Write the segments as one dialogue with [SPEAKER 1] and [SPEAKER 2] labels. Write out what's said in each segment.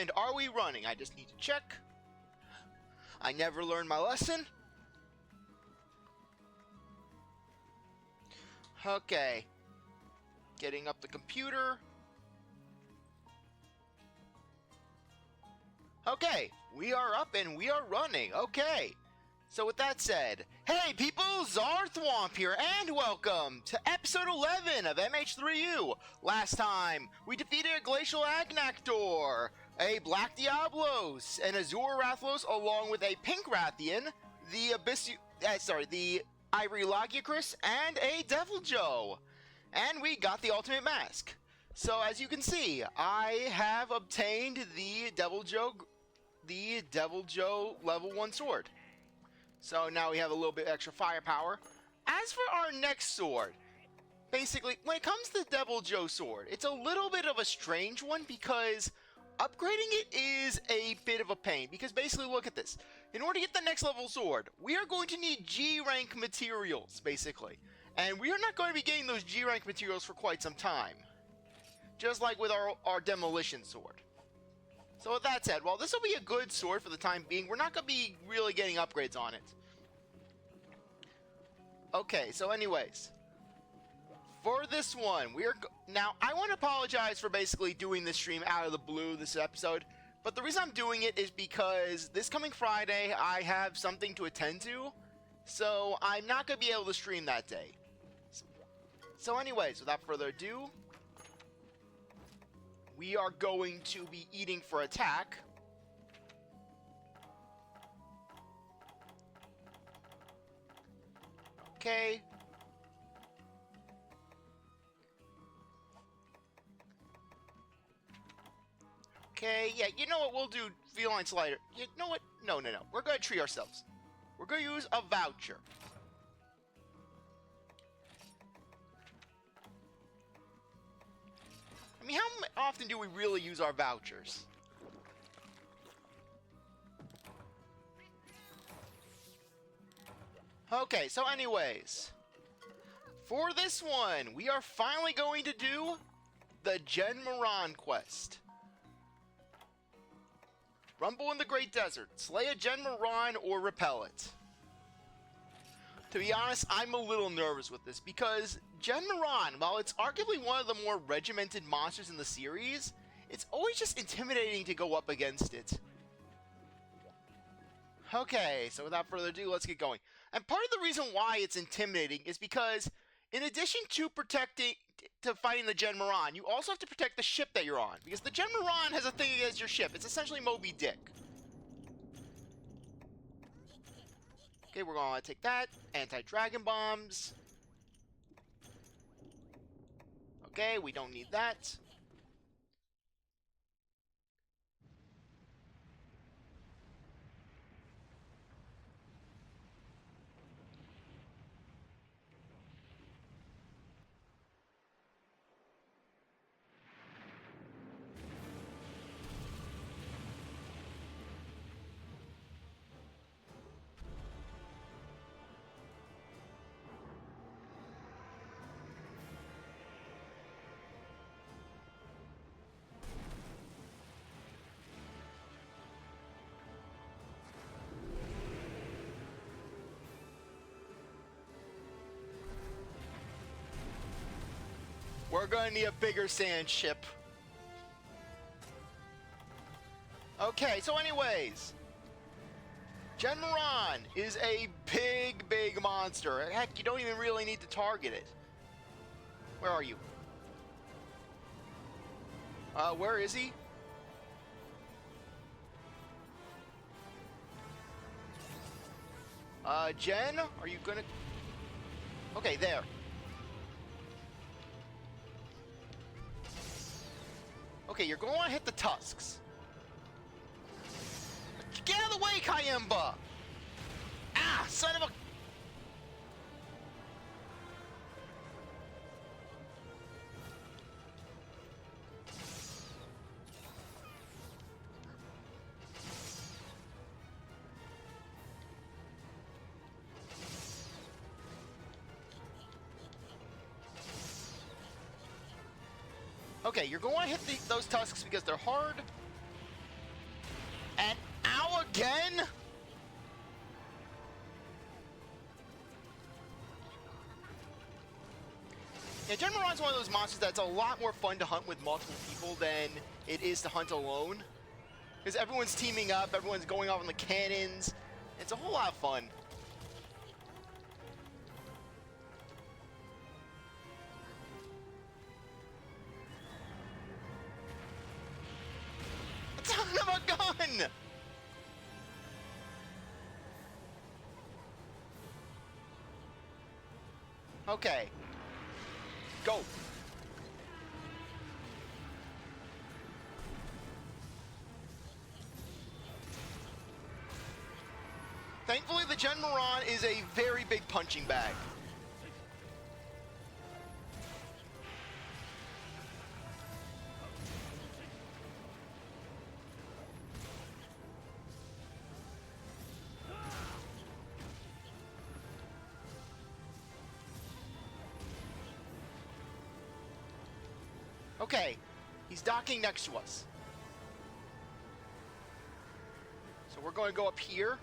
[SPEAKER 1] And are we running? I just need to check. I never learned my lesson. Okay. Getting up the computer. Okay, we are up and we are running. Okay. So with that said, hey people, CzarThwomp here, and welcome to episode 11 of MH3U. Last time, we defeated a Glacial Agnaktor, a Black Diablos, an Azure Rathlos, along with a Pink Rathian, the Ivory Lagiacris, and a Devil Joe. And we got the Ultimate Mask. So as you can see, I have obtained the Devil Joe level 1 sword. So now we have a little bit extra firepower. As for our next sword, basically, when it comes to the Devil Joe sword, it's a little bit of a strange one because upgrading it is a bit of a pain. Because basically, look at this. In order to get the next level sword, we are going to need G rank materials, basically. And we are not going to be getting those G rank materials for quite some time. Just like with our demolition sword. So with that said, while this will be a good sword for the time being, we're not going to be really getting upgrades on it. Okay, so anyways. For this one, now, I want to apologize for basically doing this stream out of the blue this episode. But the reason I'm doing it is because this coming Friday, I have something to attend to. So I'm not going to be able to stream that day. So anyways, without further ado, we are going to be eating for attack. Okay. Okay, yeah, you know what, we'll do Feline Slider. You know what? No. We're going to treat ourselves. We're going to use a voucher. I mean, how often do we really use our vouchers? Okay, so anyways. For this one, we are finally going to do the Jhen Mohran quest. Rumble in the Great Desert. Slay a Jhen Mohran or repel it. To be honest, I'm a little nervous with this because Jhen Mohran, while it's arguably one of the more regimented monsters in the series, it's always just intimidating to go up against it. Okay, so without further ado, let's get going. And part of the reason why it's intimidating is because in addition to fighting the Jhen Mohran, you also have to protect the ship that you're on. Because the Jhen Mohran has a thing against your ship. It's essentially Moby Dick. Okay, we're going to take that. Anti-dragon bombs. Okay, we don't need that. We're going to need a bigger sand ship. Okay, so anyways. Jhen Mohran is a big monster. Heck, you don't even really need to target it. Where are you? Where is he? Jhen, are you gonna... Okay, there. Okay, you're going to want to hit the tusks. Get out of the way, Kayemba! Ah, son of a... Okay, you're going to hit those tusks because they're hard. Yeah, Jhen Mohran's one of those monsters that's a lot more fun to hunt with multiple people than it is to hunt alone. Because everyone's teaming up, everyone's going off on the cannons. It's a whole lot of fun. Son of a gun! Okay. Go. Thankfully, the Jhen Mohran is a very big punching bag. Okay, he's docking next to us. So we're going to go up here.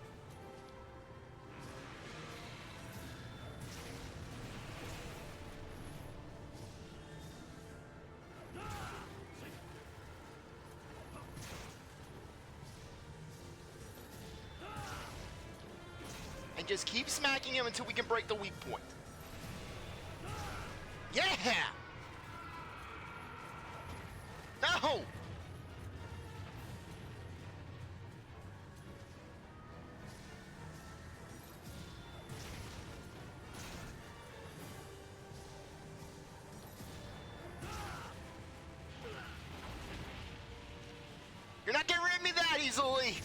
[SPEAKER 1] And just keep smacking him until we can break the weak point. Yeah! No! You're not getting rid of me that easily!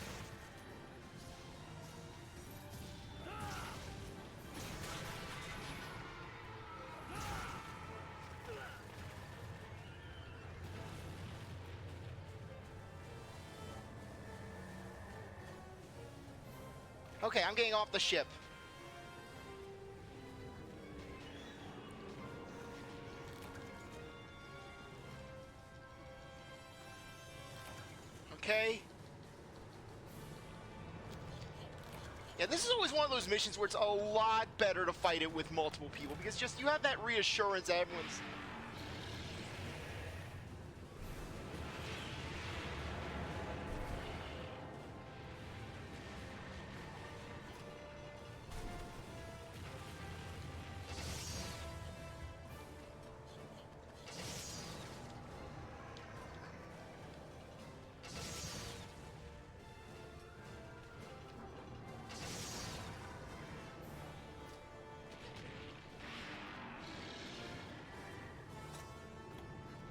[SPEAKER 1] Okay, I'm getting off the ship. Okay. Yeah, this is always one of those missions where it's a lot better to fight it with multiple people because just you have that reassurance that everyone's...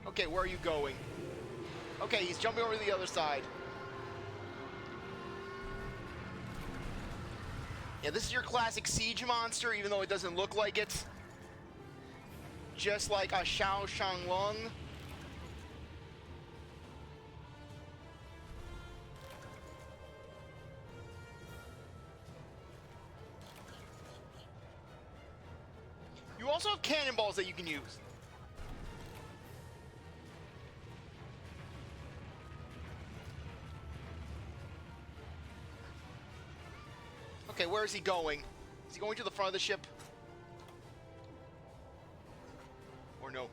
[SPEAKER 1] Okay, where are you going? Okay, he's jumping over to the other side. Yeah, this is your classic siege monster, even though it doesn't look like it. Just like a Shao Shanglong. You also have cannonballs that you can use. Okay, where is he going? Is he going to the front of the ship? Or no?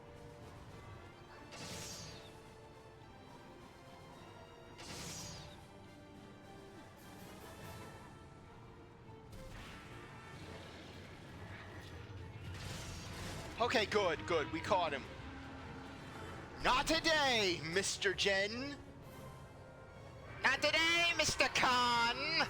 [SPEAKER 1] Okay, good, good. We caught him. Not today, Mr. Jhen. Not today, Mr. Khan.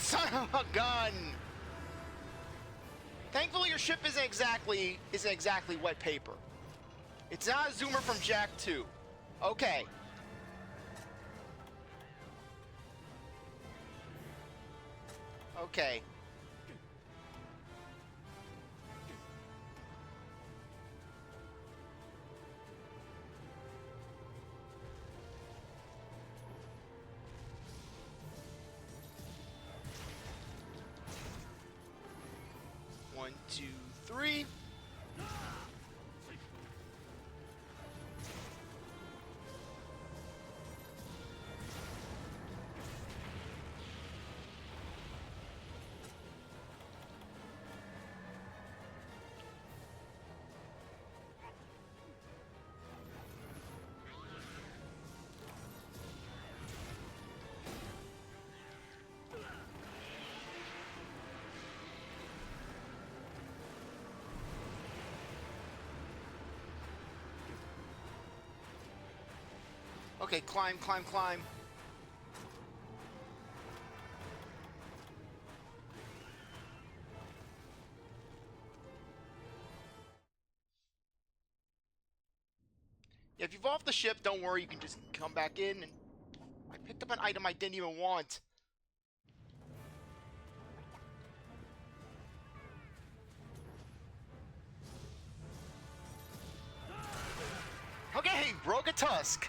[SPEAKER 1] Son of a gun! Thankfully, your ship isn't exactly wet paper. It's not a zoomer from Jack 2. Okay. Okay. 1, 2, 3. Okay, climb, climb, climb. Yeah, if you've off the ship, don't worry, you can just come back in. And I picked up an item I didn't even want. Okay, broke a tusk.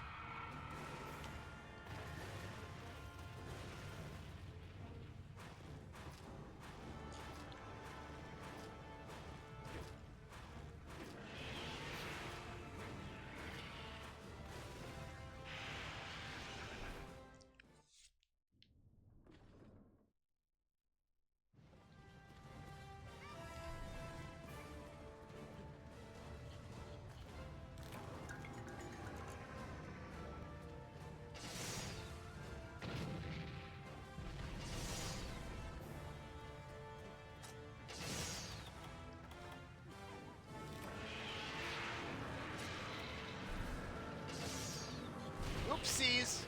[SPEAKER 1] Oopsies.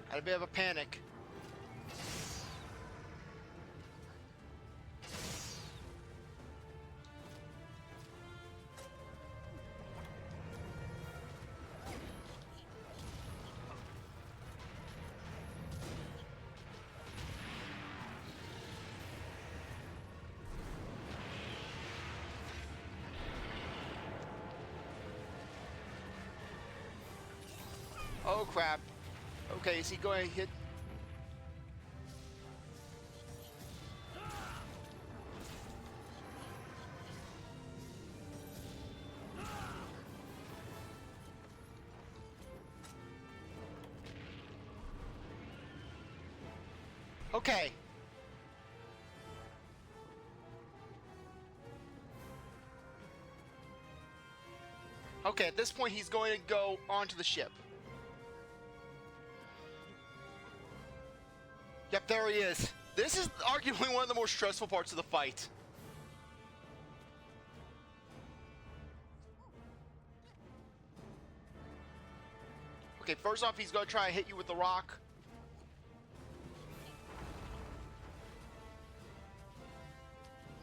[SPEAKER 1] Had a bit of a panic. Oh crap. Okay, is he going to hit? Okay. Okay, at this point he's going to go onto the ship. Yep, there he is. This is arguably one of the more stressful parts of the fight. Okay, first off, he's going to try to hit you with the rock.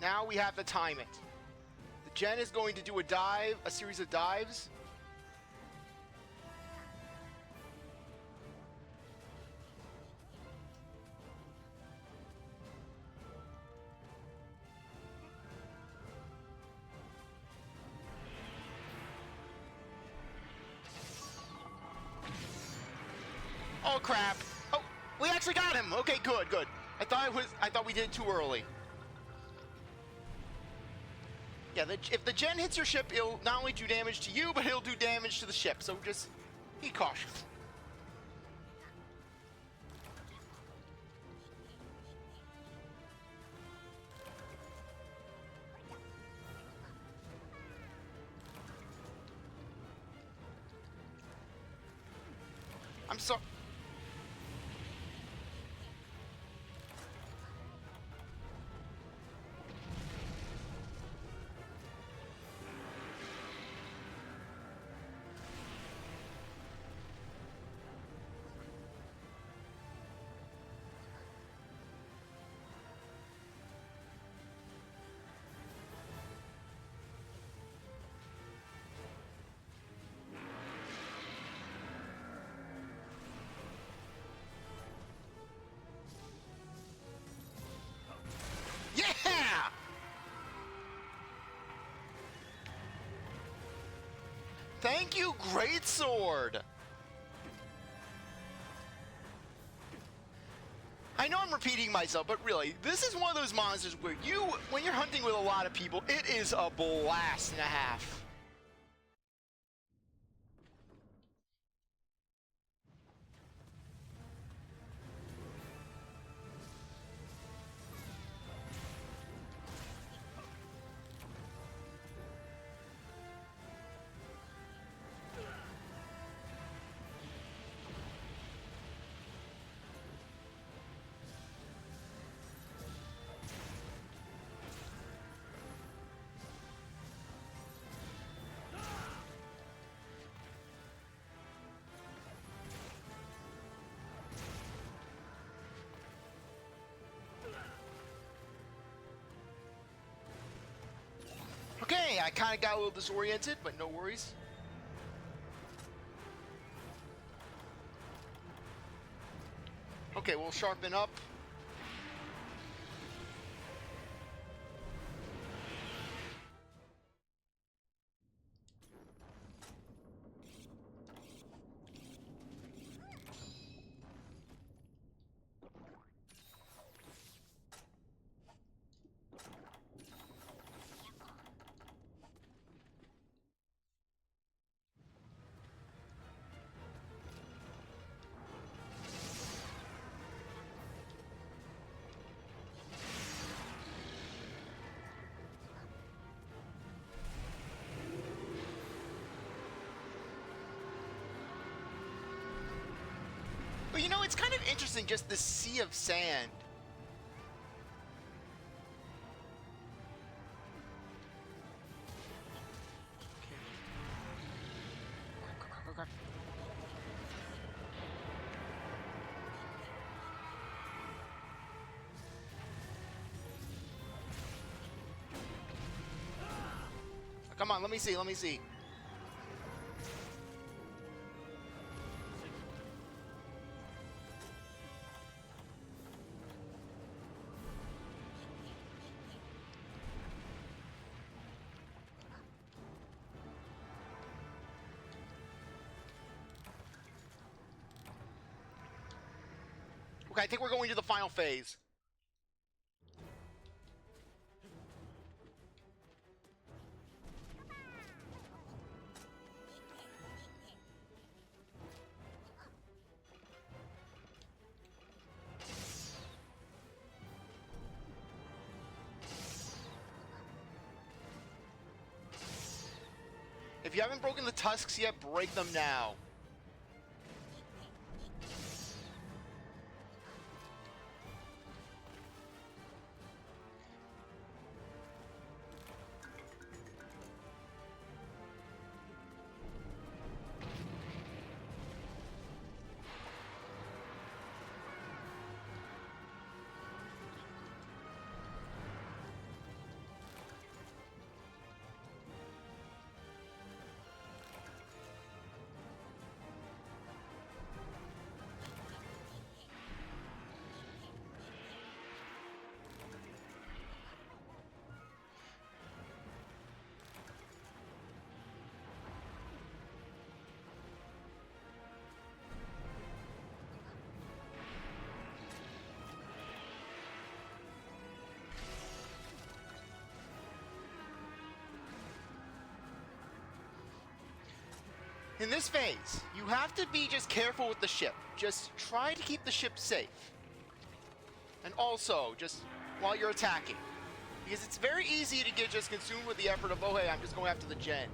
[SPEAKER 1] Now we have to time it. The Jhen is going to do a dive, a series of dives. Oh crap! Oh, we actually got him. Okay, good, good. I thought we did it too early. Yeah, if the Jhen hits your ship, it'll not only do damage to you, but it'll do damage to the ship. So just be cautious. I'm sorry. Yeah! Thank you, great sword. I know I'm repeating myself, but really, this is one of those monsters where when you're hunting with a lot of people, it is a blast and a half. Okay, I kind of got a little disoriented, but no worries. Okay, we'll sharpen up. But you know, it's kind of interesting, just the sea of sand. Okay. Come on, let me see, let me see. Okay, I think we're going to the final phase. If you haven't broken the tusks yet, break them now. In this phase, you have to be just careful with the ship. Just try to keep the ship safe. And also, just while you're attacking. Because it's very easy to get just consumed with the effort of, oh hey, I'm just going after the Jhen.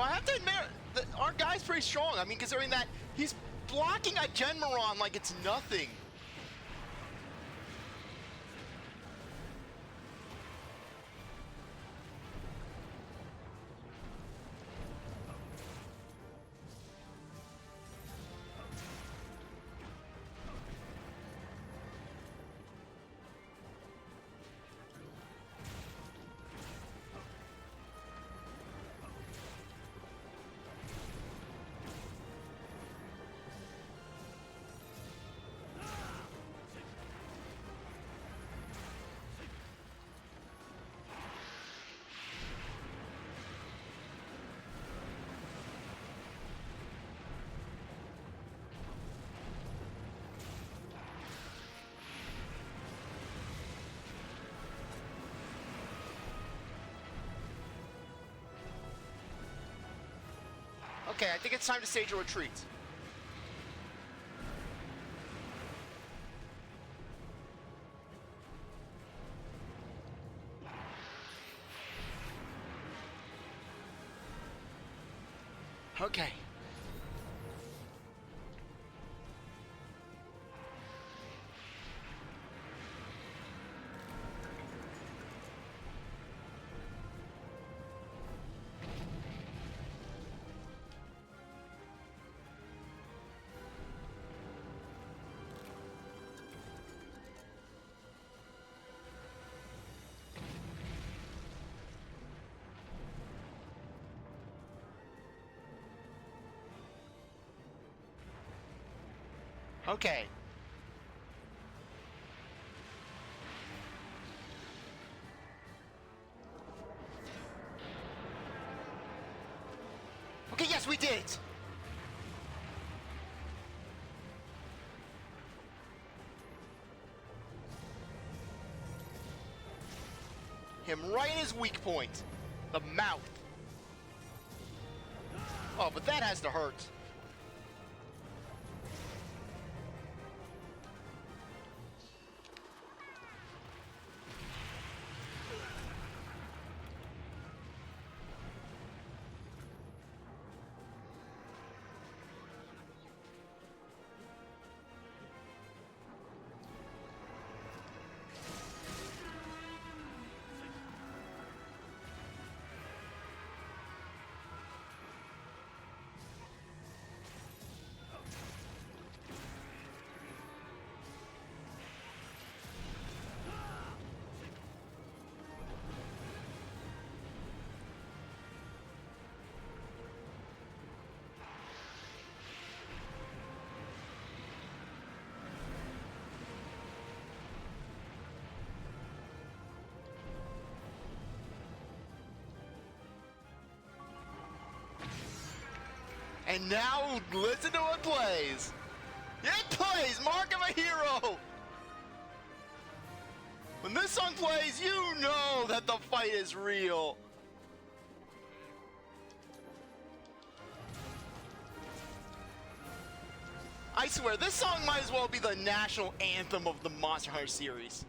[SPEAKER 1] I have to admit, that our guy's pretty strong. I mean, considering that he's blocking a Jhen Mohran like it's nothing. Okay, I think it's time to stage a retreat. Okay. Okay. Okay, yes, we did it! Him right in his weak point. The mouth. Oh, but that has to hurt. And now, listen to what plays. It plays Mark of a Hero. When this song plays, you know that the fight is real. I swear, this song might as well be the national anthem of the Monster Hunter series.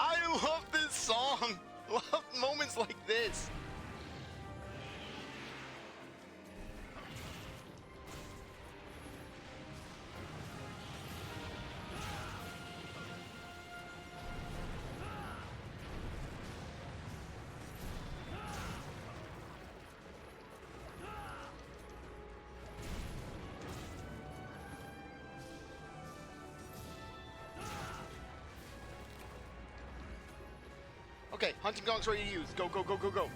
[SPEAKER 1] I love this song. Love moments like this. Okay, hunting gong's ready to use. Go, go, go, go, go.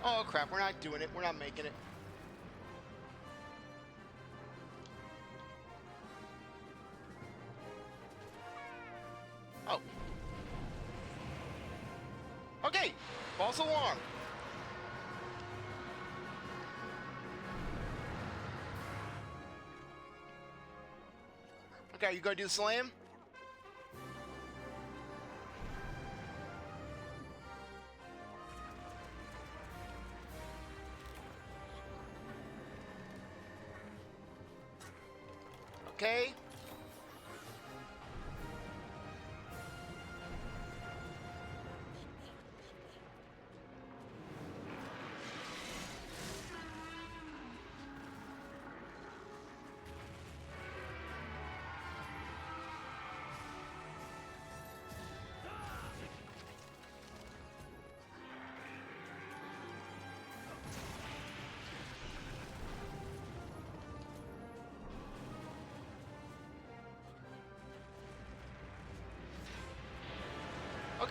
[SPEAKER 1] Oh crap, we're not doing it. We're not making it. Oh. Okay, false alarm. Okay, you gonna do the slam? Okay.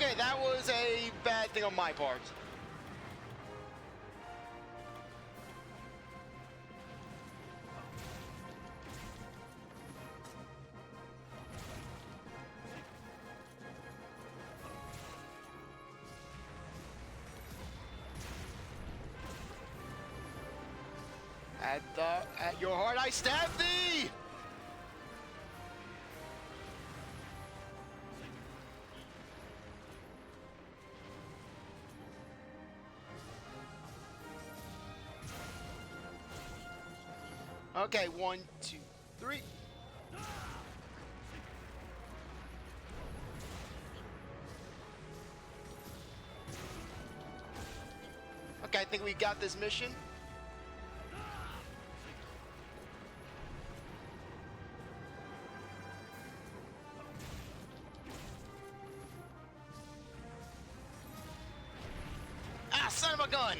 [SPEAKER 1] Okay, that was a bad thing on my part. At your heart I stab thee! Okay, 1, 2, 3. Okay, I think we got this mission. Ah, son of a gun!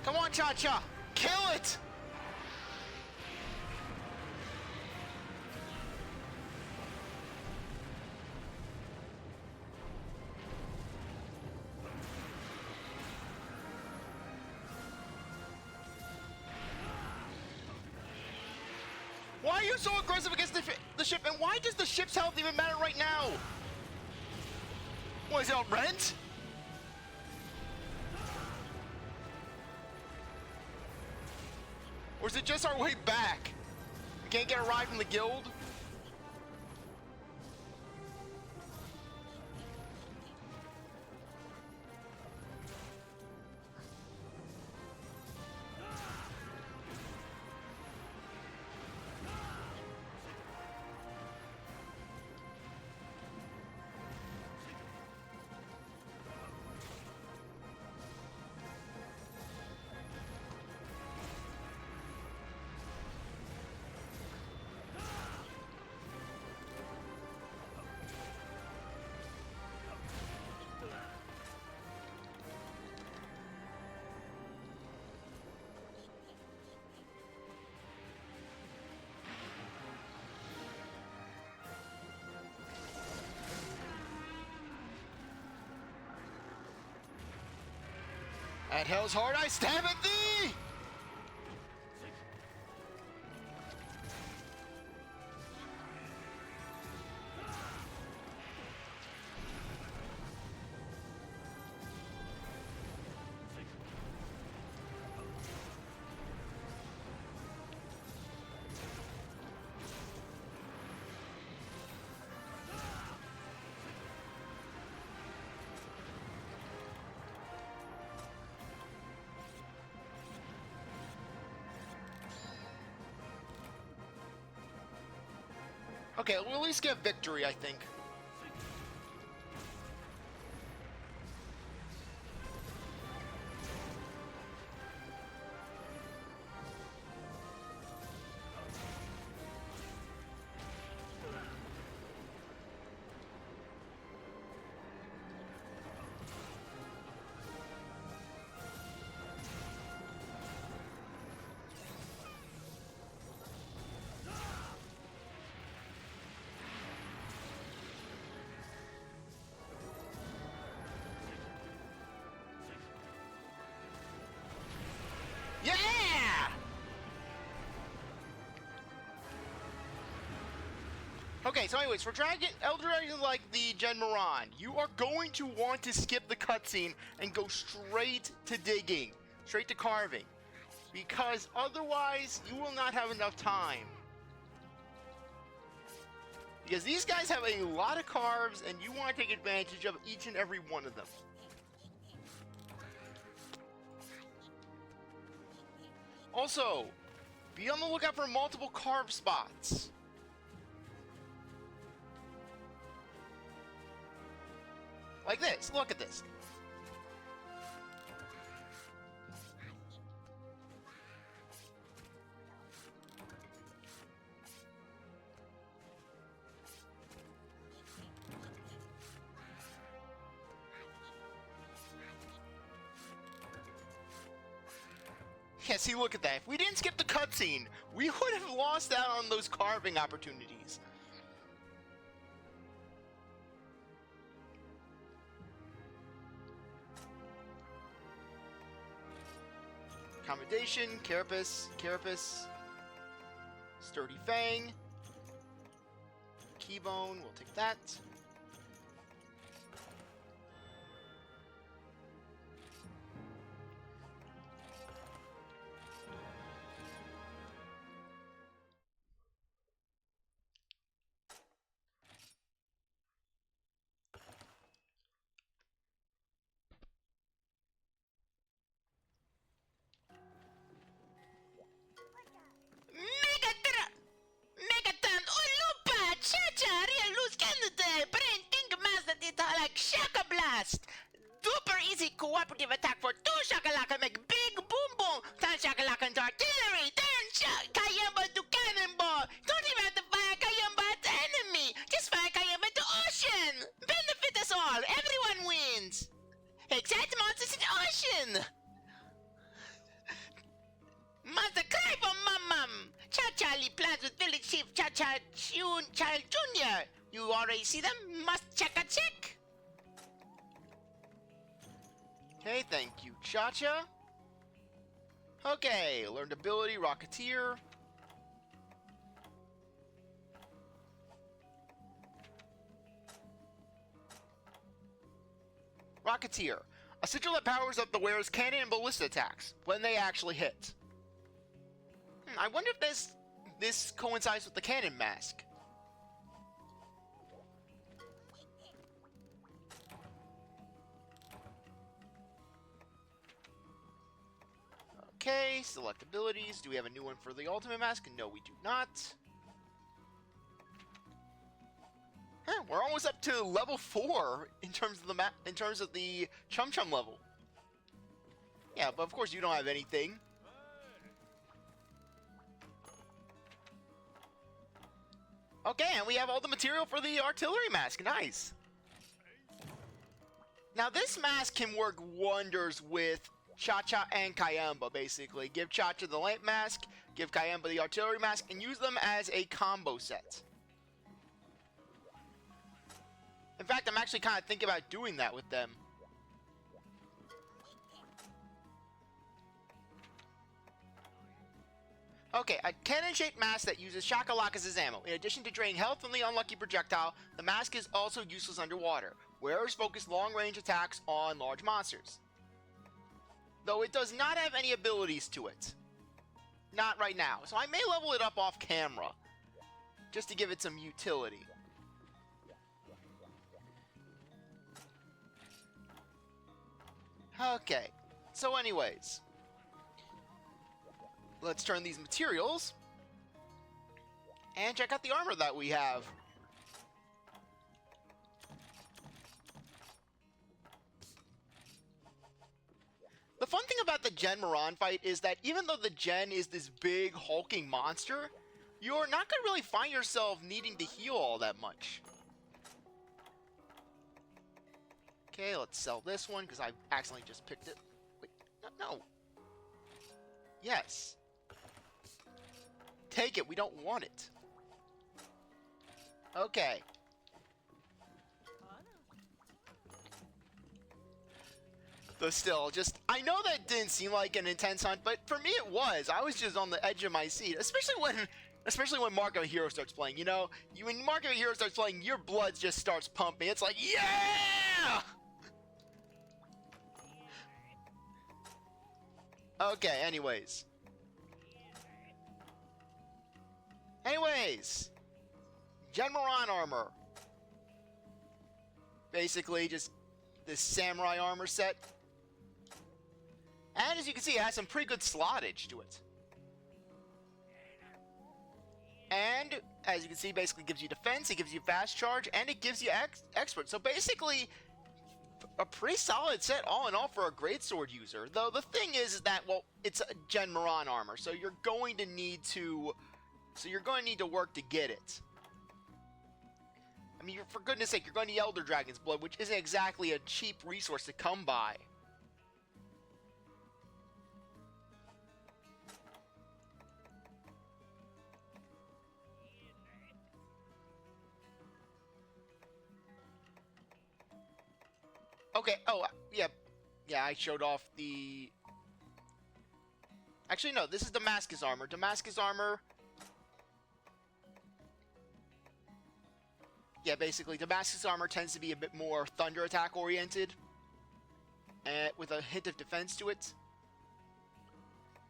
[SPEAKER 1] Come on, Cha-Cha! Kill it! Why are you so aggressive against the ship, and why does the ship's health even matter right now? What, is it on rent? Or is it just our way back? We can't get a ride from the guild? At hell's heart I stab at thee! Okay, we'll at least get victory, I think. Yeah! Okay, so anyways, for Elder Dragons like the Jhen Mohran, you are going to want to skip the cutscene and go straight to digging, straight to carving, because otherwise you will not have enough time. Because these guys have a lot of carves and you want to take advantage of each and every one of them. Also, be on the lookout for multiple carve spots. Like this, look at this. Yeah, see, look at that. If we didn't skip the cutscene, we would have lost out on those carving opportunities. Accommodation, Carapace, Sturdy Fang, Keybone, we'll take that.
[SPEAKER 2] Cooperative attack for 2 shakalaka make big boom boom. 10 shakalaka into artillery. Turn Kayamba to cannonball. Don't even have to fire Kayamba at the enemy. Just fire Kayamba to ocean. Benefit us all. Everyone wins. Except monsters in the ocean. Monster cry for mum. Cha-Charlie plans with village chief Cha-Cha Child Jr. You already see them? Must check a check.
[SPEAKER 1] Okay, thank you, Cha-Cha. Okay, learned ability, Rocketeer. Rocketeer. A sigil that powers up the wearer's cannon and ballista attacks when they actually hit. I wonder if this coincides with the cannon mask. Okay, select abilities. Do we have a new one for the ultimate mask? No, we do not. Huh, we're almost up to level 4 in terms of the Chum Chum level. Yeah, but of course you don't have anything. Okay, and we have all the material for the artillery mask. Nice. Now this mask can work wonders with Cha-Cha and Kayamba, basically. Give Cha-Cha the lamp mask, give Kayamba the artillery mask, and use them as a combo set. In fact, I'm actually kind of thinking about doing that with them. Okay, a cannon-shaped mask that uses shakalakas as ammo. In addition to draining health from the unlucky projectile, the mask is also useless underwater. Wearers focus long-range attacks on large monsters. Though it does not have any abilities to it. Not right now. So I may level it up off camera. Just to give it some utility. Okay. So anyways. Let's turn these materials. And check out the armor that we have. The fun thing about the Jhen Mohran fight is that even though the Jhen is this big hulking monster, you're not going to really find yourself needing to heal all that much. Okay, let's sell this one because I accidentally just picked it. Wait, no. Yes. Take it, we don't want it. Okay. But still, I know that didn't seem like an intense hunt, but for me it was. I was just on the edge of my seat, especially when Mark of Hero starts playing. You know, when Mark of Hero starts playing, your blood just starts pumping. It's like, yeah! Okay, anyways. Jhen Mohran armor. Basically, just this samurai armor set. And as you can see, it has some pretty good slottage to it. And, as you can see, basically gives you defense, it gives you fast charge, and it gives you expert. So basically, a pretty solid set all in all for a greatsword user. Though the thing is that, well, it's a Jhen Mohran armor, so you're going to need to work to get it. I mean, for goodness sake, you're going to need Elder Dragon's Blood, which isn't exactly a cheap resource to come by. Okay, oh, yeah. Yeah, I showed off the... Actually, no, this is Damascus armor. Damascus armor... Yeah, basically, Damascus armor tends to be a bit more thunder attack oriented. With a hint of defense to it.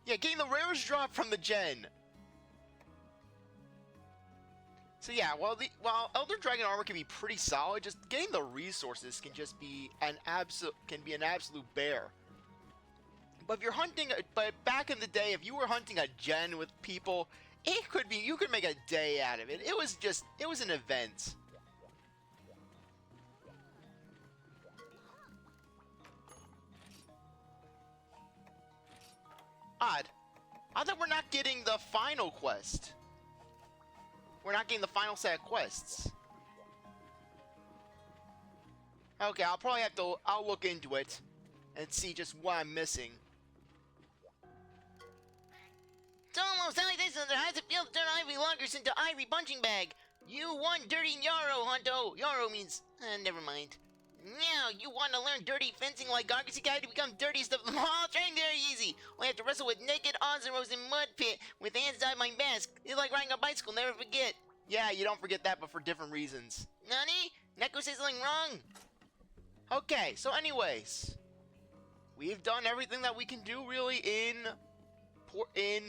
[SPEAKER 1] Yeah, getting the rarest drop from the Jhen. So yeah, while Elder Dragon armor can be pretty solid, just getting the resources can just be an absolute bear. But if you're hunting, but back in the day, if you were hunting a Jhen with people, you could make a day out of it. It was an event. Odd. I thought we're not getting the final quest. We're not getting the final set of quests. Okay, I'll probably have to... I'll look into it and see just what I'm missing.
[SPEAKER 2] Domo, salutations, how does it feel to turn Ivory Loggers into Ivory Punching Bag? You won Dirty Yarrow, Hunto. Yarrow means... never mind. Now, you want to learn dirty fencing like Argosy Guy to become dirtiest of them all? Training very easy. We have to wrestle with naked Ozeros in mud pit with hands tied my mask. It's like riding a bicycle, never forget.
[SPEAKER 1] Yeah, you don't forget that, but for different reasons.
[SPEAKER 2] Nani? Neko says something wrong?
[SPEAKER 1] Okay, so anyways, we've done everything that we can do really in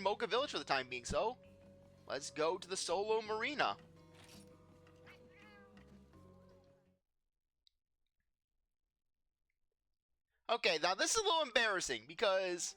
[SPEAKER 1] Mocha Village for the time being, so let's go to the solo marina. Okay, now this is a little embarrassing because...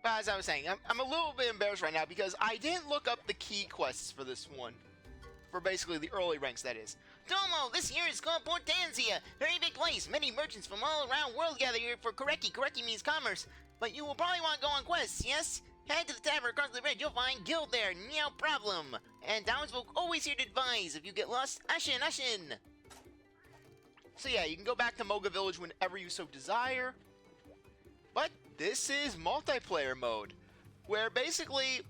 [SPEAKER 1] But as I was saying, I'm a little bit embarrassed right now because I didn't look up the key quests for this one. For basically the early ranks, that is.
[SPEAKER 2] Domo, this here is called Port Tanzia. Very big place. Many merchants from all around world gather here for Koreki. Koreki means commerce. But you will probably want to go on quests, yes? Head to the tavern across the bridge. You'll find guild there. No problem. And townsfolk always here to advise. If you get lost, ushin, ushin.
[SPEAKER 1] So yeah, you can go back to Mocha Village whenever you so desire. But this is multiplayer mode, where basically,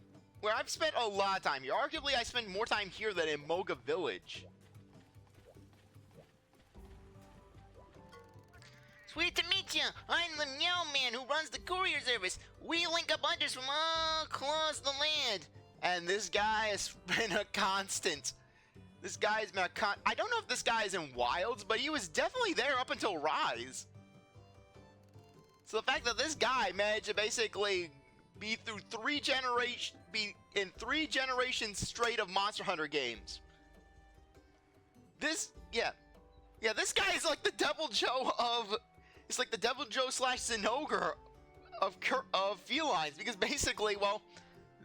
[SPEAKER 1] where I've spent a lot of time here. Arguably, I spend more time here than in Mocha Village.
[SPEAKER 2] Sweet to meet you. I'm the Meow Man who runs the courier service. We link up hunters from all across the land.
[SPEAKER 1] And this guy has been a constant. This guy's been a I don't know if this guy is in Wilds, but he was definitely there up until Rise. So the fact that this guy managed to basically be in 3 generations straight of Monster Hunter games. This guy is like the Devil Joe of, it's like the Devil Joe / Zinogre of felines, because basically, well,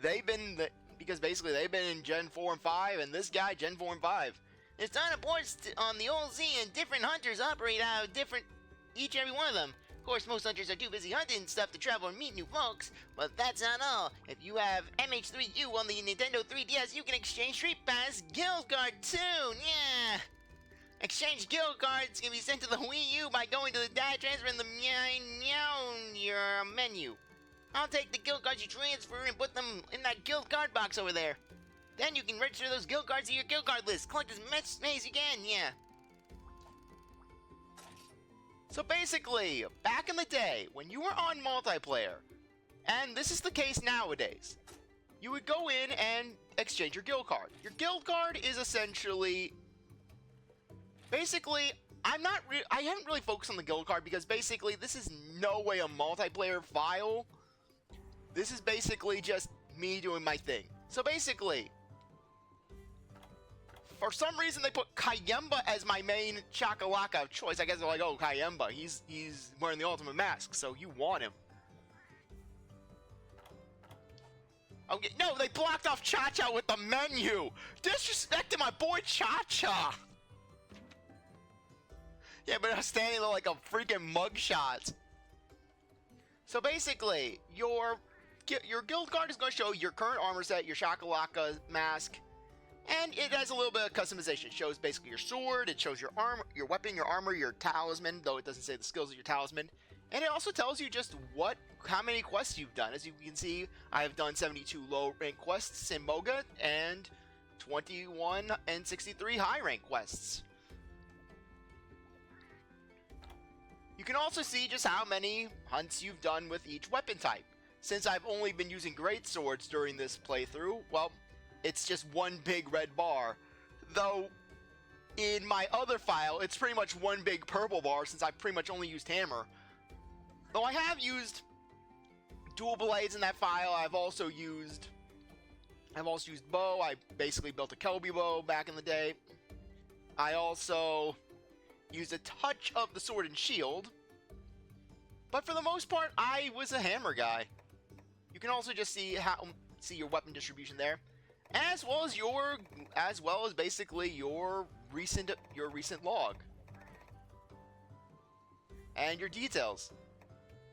[SPEAKER 1] they've been in Gen 4 and 5, and this guy Gen 4 and 5.
[SPEAKER 2] It's on a board on the old Z, and different hunters operate out of every one of them. Of course, most hunters are too busy hunting stuff to travel and meet new folks, but that's not all. If you have MH3U on the Nintendo 3DS, you can exchange Street Pass Guild Card too, yeah! Exchange guild cards can be sent to the Wii U by going to the data transfer in the your menu. I'll take the guild cards you transfer and put them in that guild card box over there. Then you can register those guild cards to your guild card list. Collect as much as you can, yeah.
[SPEAKER 1] So basically, back in the day, when you were on multiplayer, and this is the case nowadays, you would go in and exchange your guild card. Your guild card is essentially... Basically, I haven't really focused on the guild card because basically this is no way a multiplayer file. This is basically just me doing my thing. So basically, for some reason they put Kayemba as my main Chakalaka of choice. I guess they're like, oh, Kayemba, he's wearing the ultimate mask, so you want him. Okay, no, they blocked off Cha-Cha with the menu! Disrespecting my boy Cha-Cha! Yeah, but I'm standing there like a freaking mugshot. So basically, your guild card is going to show your current armor set, your shakalaka mask, and it has a little bit of customization. It shows basically your sword, it shows your armor, your weapon, your armor, your talisman, though it doesn't say the skills of your talisman. And it also tells you just how many quests you've done. As you can see, I have done 72 low rank quests in Moga and 21 and 63 high rank quests. You can also see just how many hunts you've done with each weapon type. Since I've only been using great swords during this playthrough, well, it's just one big red bar. Though, in my other file, it's pretty much one big purple bar since I've pretty much only used hammer. Though I have used dual blades in that file, I've also used bow. I basically built a Kelby bow back in the day. I also used a touch of the sword and shield. But for the most part, I was a hammer guy. You can also just see your weapon distribution there, as well as basically your recent log and your details.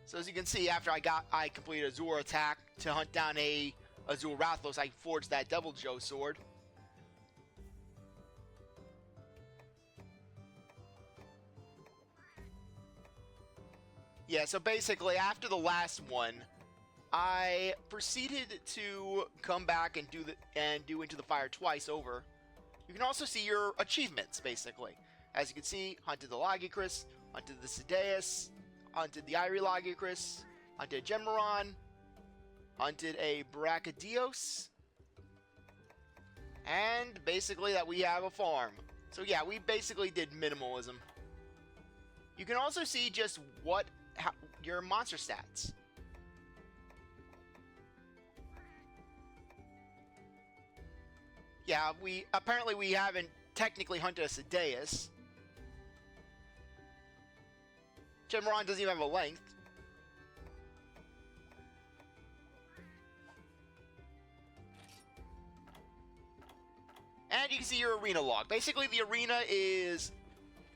[SPEAKER 1] So as you can see, after I completed a Azure attack to hunt down a Azure Rathlos, I forged that Devil Joe sword. Yeah, so basically after the last one, I proceeded to come back and do Into the Fire twice over. You can also see your achievements, basically. As you can see, hunted the Lagicris, hunted the Sideus, hunted the Irie Lagicris, hunted Jhen Mohran, hunted a Brachydios, and basically that we have a farm. So yeah, we basically did minimalism. You can also see just your monster stats. Yeah, we haven't technically hunted a Sideus. Jhen Mohran doesn't even have a length. And you can see your arena log. Basically, the arena is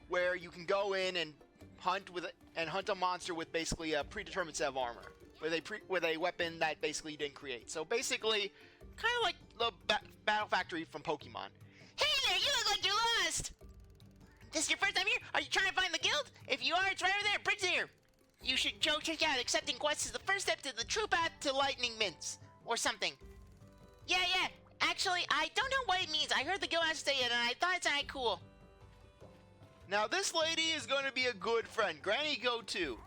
[SPEAKER 1] where you can go in and hunt a monster with basically a predetermined set of armor, with a weapon that basically you didn't create. So basically, kind of like the Battle Factory from Pokemon.
[SPEAKER 2] Hey there, you look like you're lost! This is your first time here? Are you trying to find the guild? If you are, it's right over there, bridge there! You should go check out accepting quests is the first step to the true path to lightning mints. Or something. Yeah. Actually, I don't know what it means. I heard the guild has to say it and I thought it sounded cool.
[SPEAKER 1] Now this lady is going to be a good friend. Granny, go too.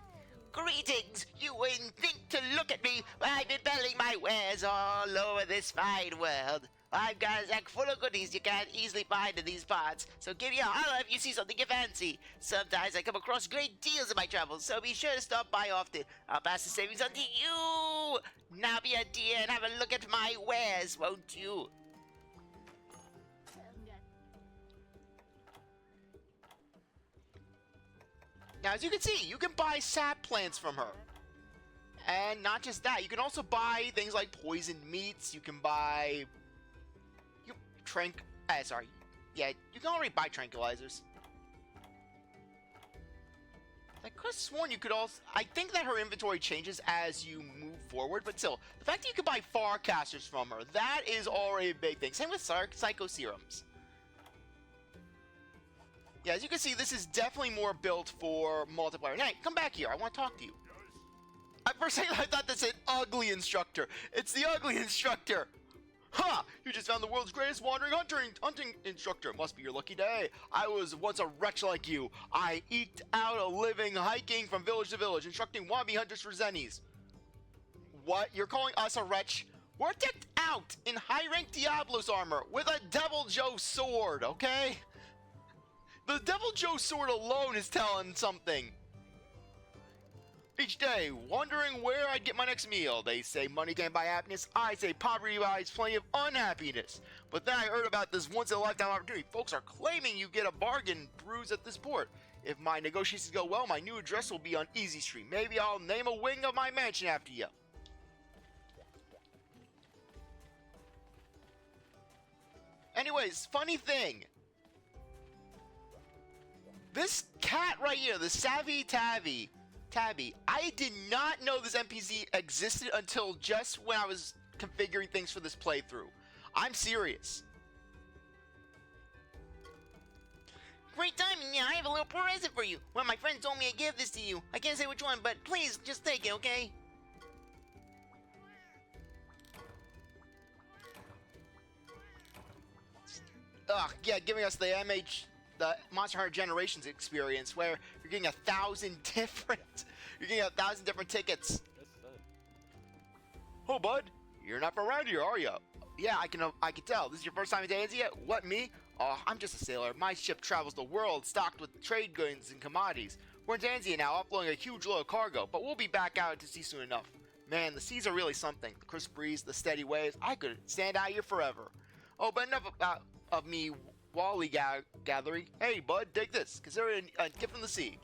[SPEAKER 2] Greetings! You wouldn't think to look at me, but I've been peddling my wares all over this fine world. I've got a sack full of goodies you can't easily find in these parts, so give me a holler if you see something you fancy. Sometimes I come across great deals in my travels, so be sure to stop by often. I'll pass the savings on to you! Now be a dear and have a look at my wares, won't you?
[SPEAKER 1] Now, as you can see, you can buy sap plants from her. And not just that, you can also buy things like poisoned meats. You can buy... you can already buy tranquilizers. I could have sworn you could also... I think that her inventory changes as you move forward, but still, the fact that you can buy Farcasters from her, that is already a big thing. Same with Psycho Serums. Yeah, as you can see, this is definitely more built for multiplayer. Now, come back here. I want to talk to you. At first I thought that said ugly instructor. It's the ugly instructor. Ha! You just found the world's greatest wandering hunting instructor. Must be your lucky day. I was once a wretch like you. I eked out a living hiking from village to village, instructing wannabe hunters for zennies. What? You're calling us a wretch? We're decked out in high-rank Diablos armor with a Devil Joe sword, okay? The Devil Joe sword alone is telling something. Each day, wondering where I'd get my next meal. They say money can't buy happiness. I say poverty buys plenty of unhappiness. But then I heard about this once-in-a-lifetime opportunity. Folks are claiming you get a bargain brews at this port. If my negotiations go well, my new address will be on Easy Street. Maybe I'll name a wing of my mansion after you. Anyways, funny thing. This cat right here, the Savvy Tavy, Tabby, I did not know this NPC existed until just when I was configuring things for this playthrough. I'm serious.
[SPEAKER 2] Great timing, yeah, I have a little present for you. One of my friends told me to give this to you. I can't say which one, but please, just take it, okay?
[SPEAKER 1] Ugh, yeah, giving us the Monster Hunter Generations experience, where you're getting 1,000 different, tickets. Oh, bud, you're not from around here, are you? Yeah, I can tell. This is your first time in Tanzania? What, me? Oh, I'm just a sailor. My ship travels the world, stocked with trade goods and commodities. We're in Tanzania now, offloading a huge load of cargo, but we'll be back out to sea soon enough. Man, the seas are really something. The crisp breeze, the steady waves. I could stand out here forever. Oh, but enough of me wally gathering. Hey, bud, take this. Consider it a gift from the sea.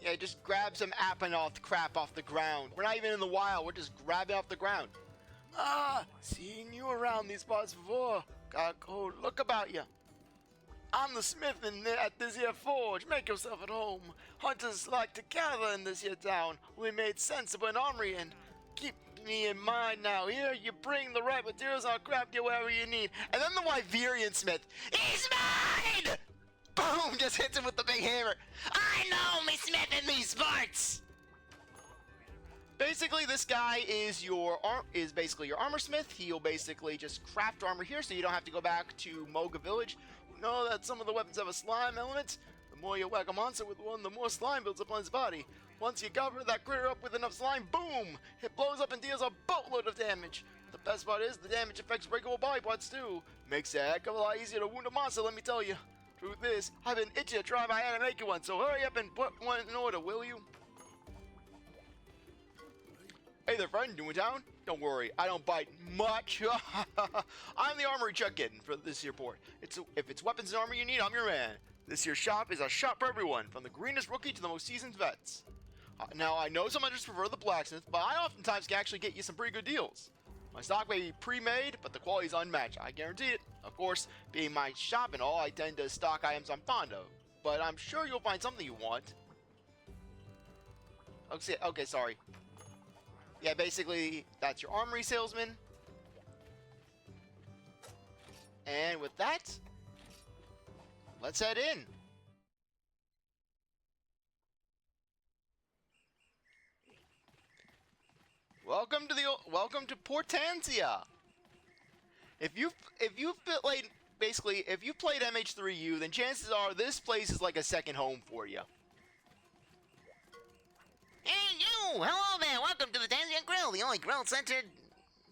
[SPEAKER 1] Yeah, just grab some Apanoth crap off the ground. We're not even in the wild, we're just grabbing off the ground. Ah, seen you around these parts before. Got a cold look about you. I'm the smith at this here forge. Make yourself at home. Hunters like to gather in this here town. We made sense of an armory and keep me in mind now. Here, you bring the right materials, I'll craft you wherever you need. And then the Wyverian smith. He's mine! Boom! Just hits him with the big hammer.
[SPEAKER 2] I know me smith in these parts!
[SPEAKER 1] Basically, this guy is basically your armor smith. He'll basically just craft armor here, so you don't have to go back to Moga Village. You know that some of the weapons have a slime element. The more you whack a monster with one, the more slime builds up on his body. Once you cover that critter up with enough slime, boom! It blows up and deals a boatload of damage. The best part is the damage affects breakable body parts too. Makes it a heck of a lot easier to wound a monster, let me tell you. Truth is, I've been itching to try my hand and make you one, so hurry up and put one in order, will you? Hey there, friend, new in town? Don't worry, I don't bite much. I'm the armory check-in for this here port. If it's weapons and armor you need, I'm your man. This here shop is a shop for everyone, from the greenest rookie to the most seasoned vets. Now, I know some others prefer the blacksmith, but I oftentimes can actually get you some pretty good deals. My stock may be pre-made, but the quality is unmatched. I guarantee it. Of course, being my shop and all, I tend to stock items I'm fond of. But I'm sure you'll find something you want. Okay, sorry. Yeah, basically, that's your armory salesman. And with that, let's head in. Welcome to Port Tanzia. If you've played MH3U, then chances are this place is like a second home for you.
[SPEAKER 2] Hey, you! Hello there! Welcome to the Tanzia Grill, the only grill-centered,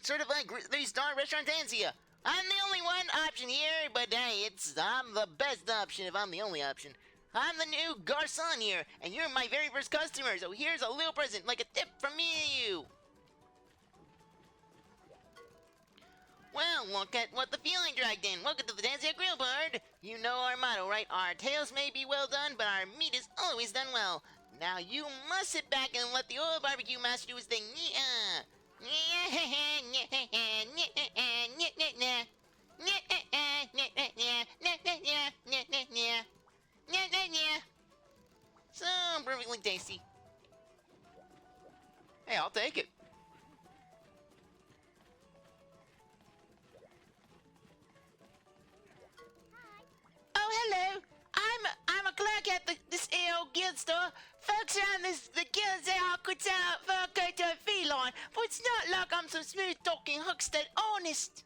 [SPEAKER 2] certified 3-star restaurant Tanzia. I'm the only one option here, but hey, I'm the best option if I'm the only option. I'm the new garçon here, and you're my very first customer, so here's a little present, like a tip from me to you. Well, look at what the feeling dragged in. Welcome to the Tanzia Grill, bud. You know our motto, right? Our tales may be well done, but our meat is always done well. Now you must sit back and let the oil barbecue master do his thing. So perfectly tasty.
[SPEAKER 1] Hey, I'll take it.
[SPEAKER 2] Oh, hello. I'm a clerk at this old guild store. Folks around the guild say I could sell out fur coat to a feline, but it's not like I'm some smooth-talking huckster. Honest.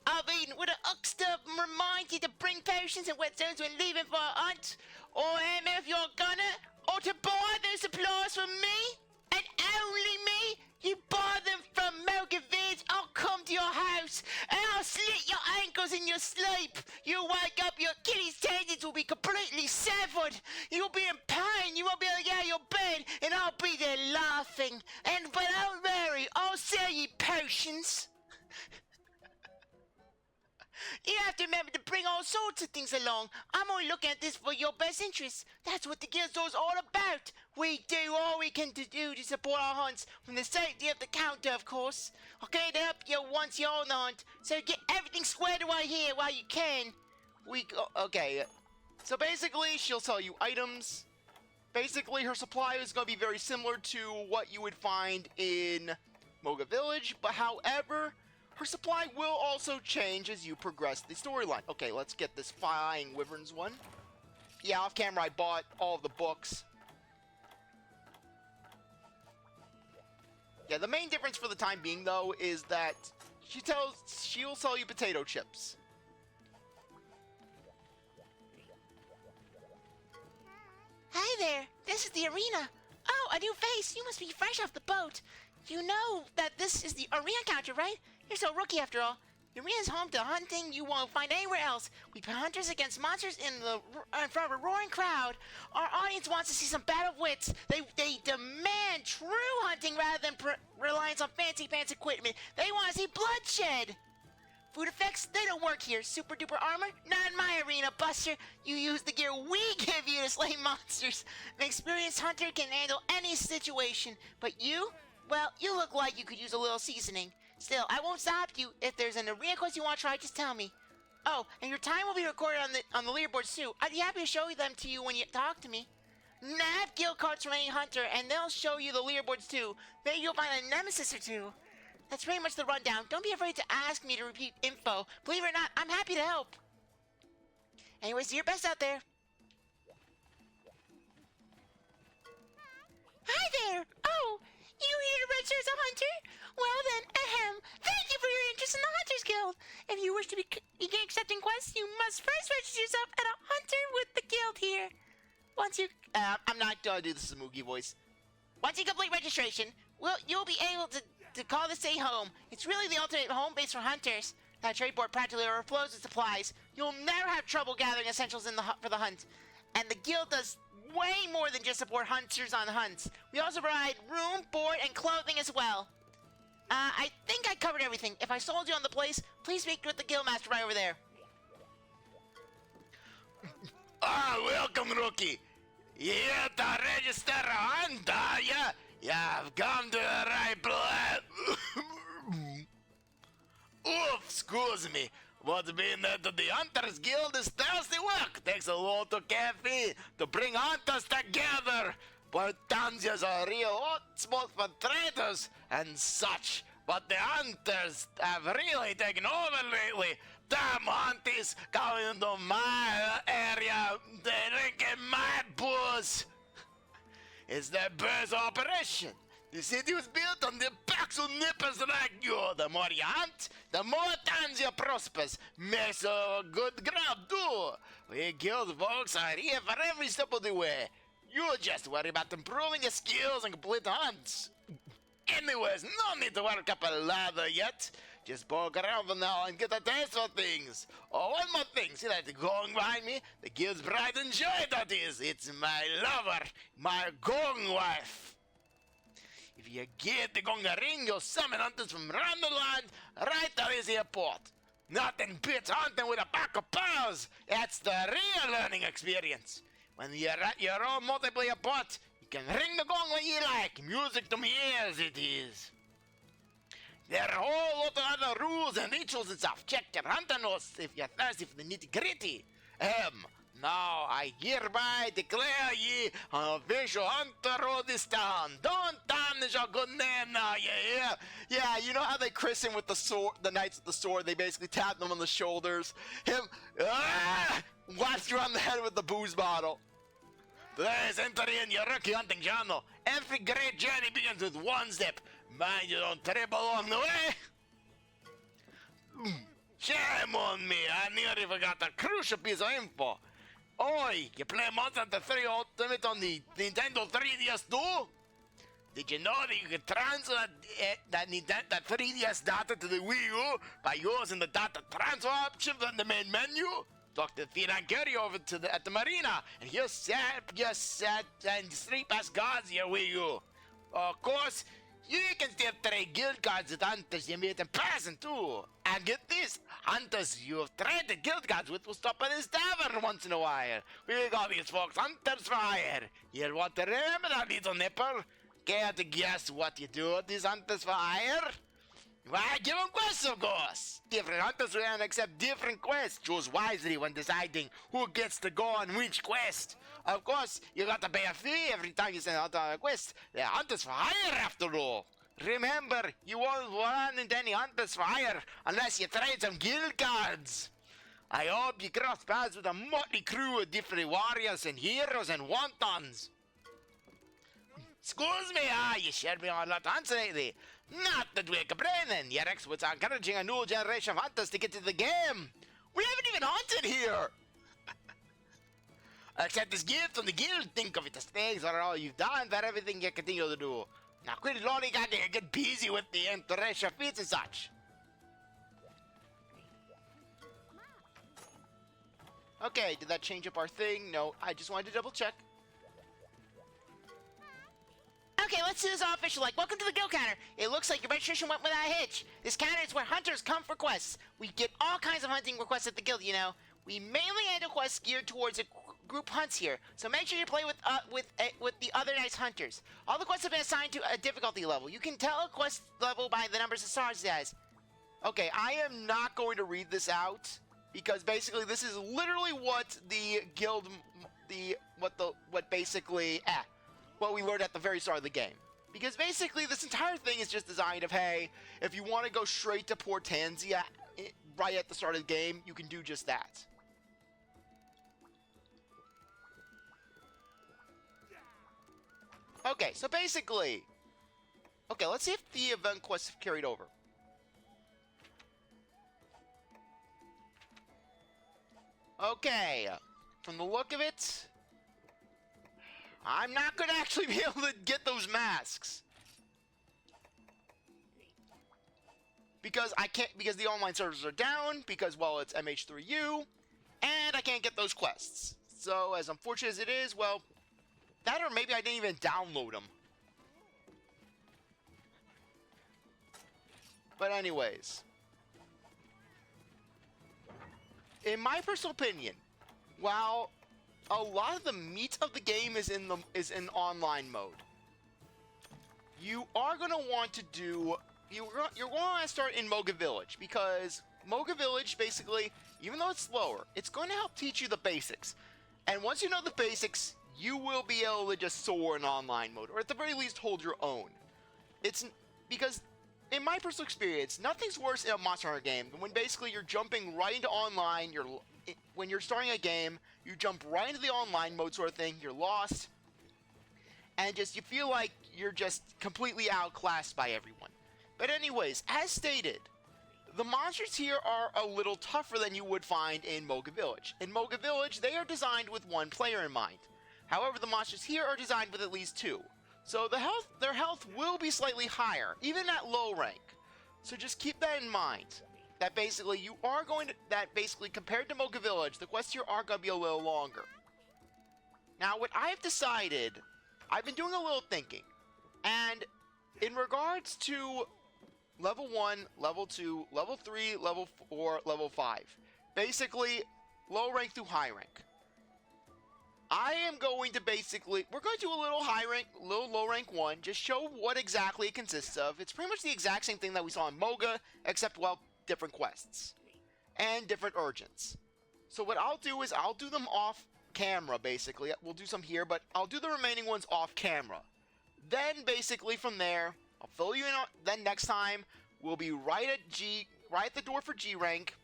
[SPEAKER 2] I mean, would a huckster remind you to bring potions and whetstones when leaving for a hunt? Or if you're gonna? Or to buy those supplies from me? And only me? You buy them from Mogavids, I'll come to your house and I'll slit your ankles in your sleep. You'll wake up, your Achilles tendons will be completely severed. You'll be in pain, you won't be able to get out of your bed, and I'll be there laughing. But don't worry, I'll sell you potions. You have to remember to bring all sorts of things along. I'm only looking at this for your best interests. That's what the guild store's all about. We do all we can to do to support our hunts, from the safety of the counter, of course. Okay, to help you once you're on the hunt. So get everything squared away here while you can.
[SPEAKER 1] Okay. So basically, she'll sell you items. Basically, her supply is going to be very similar to what you would find in Moga Village, but however, her supply will also change as you progress the storyline. Okay, let's get this Flying Wyverns one. Yeah, off camera I bought all of the books. Yeah, the main difference for the time being, though, is that she'll sell you potato chips.
[SPEAKER 2] Hi there, this is the arena. Oh, a new face. You must be fresh off the boat. You know that this is the arena counter, right? You're so rookie after all. The arena's home to hunting you won't find anywhere else. We pit hunters against monsters in front of a roaring crowd. Our audience wants to see some battle wits. They demand true hunting rather than reliance on fancy pants equipment. They want to see bloodshed. Food effects, they don't work here. Super duper armor? Not in my arena, Buster. You use the gear we give you to slay monsters. An experienced hunter can handle any situation. But you? Well, you look like you could use a little seasoning. Still, I won't stop you. If there's an arena quest you want to try, just tell me. Oh, and your time will be recorded on the leaderboards too. I'd be happy to show them to you when you talk to me. Nab guild cards from any hunter, and they'll show you the leaderboards too. Maybe you'll find a nemesis or two. That's pretty much the rundown. Don't be afraid to ask me to repeat info. Believe it or not, I'm happy to help. Anyways, do your best out there. Hi there! Oh, you here to register as a hunter? Well then, ahem. Thank you for your interest in the Hunters Guild. If you wish to begin accepting quests, you must first register yourself at a hunter with the guild here. Once you...
[SPEAKER 1] I'm not gonna do this as a Moogie voice.
[SPEAKER 2] Once you complete registration, you'll be able to call this day home. It's really the ultimate home base for hunters. That trade board practically overflows with supplies. You'll never have trouble gathering essentials for the hunt. And the guild does way more than just support hunters on hunts. We also provide room, board, and clothing as well. I think I covered everything. If I sold you on the place, please speak with the guildmaster right over there.
[SPEAKER 3] Welcome, rookie. You here to register a hunt, are ya? You've come to the right place. Oof, excuse me. What's been that the Hunters Guild is thirsty work. Takes a lot of caffeine to bring hunters together. Port Tanzia's a real hot spot for traders and such. But the hunters have really taken over lately. Damn hunties coming into my area. They're drinking my booze. It's the best operation. The city was built on the backs of nippers like you. The more you hunt, the more Tanzia prospers. Makes a good grab too. We guild folks are here for every step of the way. You just worry about improving your skills and complete hunts. Anyways, no need to work up a ladder yet. Just poke around for now and get a taste for things. Oh, one more thing. See that gong behind me? The guild's pride and joy, that is. It's my lover, my gong wife. If you get the gong ring, you'll summon hunters from around the land right at this airport. Nothing beats hunting with a pack of pals. That's the real learning experience. When you're at your own multiplayer pot, you can ring the gong when you like. Music to my ears it is. There are a whole lot of other rules and rituals and stuff. Check your hunter notes if you're thirsty for the nitty-gritty. Now I hereby declare ye an official hunter of this town. Don't tarnish our good name now, you hear?
[SPEAKER 1] Yeah, you know how they christen with the sword, the knights with the sword? They basically tap them on the shoulders. Whaps you on the head with the booze bottle.
[SPEAKER 3] Please enter in your rookie hunting channel. Every great journey begins with one step. Mind you don't trip along the way. Shame on me, I nearly forgot a crucial piece of info. Oi, you play Monster Hunter 3 Ultimate on the Nintendo 3DS too? Did you know that you can transfer that 3DS data to the Wii U by using the data transfer option from the main menu? Talk to Firan Curry over at the marina, and he'll set and street past guards your Wii U. Of course, You can still trade guild cards with hunters you meet in person too. And get this, hunters you have traded guild cards with will stop by this tavern once in a while. We call these folks hunters for hire. You want to remember that, little nipper? Care to guess what you do with these hunters for hire? Why, give them quests, of course. Different hunters will accept different quests. Choose wisely when deciding who gets to go on which quest. Of course, you got to pay a fee every time you send out a quest. They're hunters for hire, after all. Remember, you won't run into any hunters for hire unless you trade some guild cards. I hope you cross paths with a motley crew of different warriors and heroes and wantons. Excuse me, you shared me on a lot of hunts lately. Not that we're complaining. Your experts are encouraging a new generation of hunters to get to the game. We haven't even hunted here. Accept this gift from the guild. Think of it as thanks for all you've done, for everything you continue to do. Now quit lollygagging and get busy with the interracial feats and such.
[SPEAKER 1] Okay, did that change up our thing? No, I just wanted to double check.
[SPEAKER 2] Okay, let's do this all official. Like, welcome to the guild counter. It looks like your registration went without a hitch. This counter is where hunters come for quests. We get all kinds of hunting requests at the guild, you know. We mainly handle quests geared towards group hunts here, so make sure you play with the other nice hunters. All the quests have been assigned to a difficulty level. You can tell a quest level by the numbers of stars it has.
[SPEAKER 1] Okay, I am not going to read this out because basically this is literally what the guild, what we learned at the very start of the game. Because basically this entire thing is just designed of, hey, if you want to go straight to Port Tanzia right at the start of the game, you can do just that. Okay, so basically, okay, let's see if the event quests have carried over. Okay, from the look of it, I'm not going to actually be able to get those masks. Because I can't, because the online servers are down, because, well, it's MH3U, and I can't get those quests. So, as unfortunate as it is, well, that or maybe I didn't even download them. But anyways, in my personal opinion, while a lot of the meat of the game is in online mode, you are going to want to do, you're going to want to start in Moga Village, because Moga Village, basically, even though it's slower, it's going to help teach you the basics. And once you know the basics, you will be able to just soar in online mode, or at the very least hold your own. It's because, in my personal experience, nothing's worse in a Monster Hunter game than when basically you're jumping right into online, when you're starting a game, you jump right into the online mode sort of thing, you're lost, and just you feel like you're just completely outclassed by everyone. But anyways, as stated, the monsters here are a little tougher than you would find in Moga Village. In Moga Village, they are designed with one player in mind. However, the monsters here are designed with at least two. So their health will be slightly higher, even at low rank. So just keep that in mind. That basically compared to Moga Village, the quests here are going to be a little longer. Now, what I've decided, I've been doing a little thinking. And in regards to level 1, level 2, level 3, level 4, level 5. Basically, low rank through high rank. I am going to we're going to do a little low rank 1, just show what exactly it consists of. It's pretty much the exact same thing that we saw in Moga, except, well, different quests. And different urgents. So what I'll do is I'll do them off camera, basically. We'll do some here, but I'll do the remaining ones off camera. Then, basically, from there, I'll fill you in on, then next time, we'll be right at the door for G rank.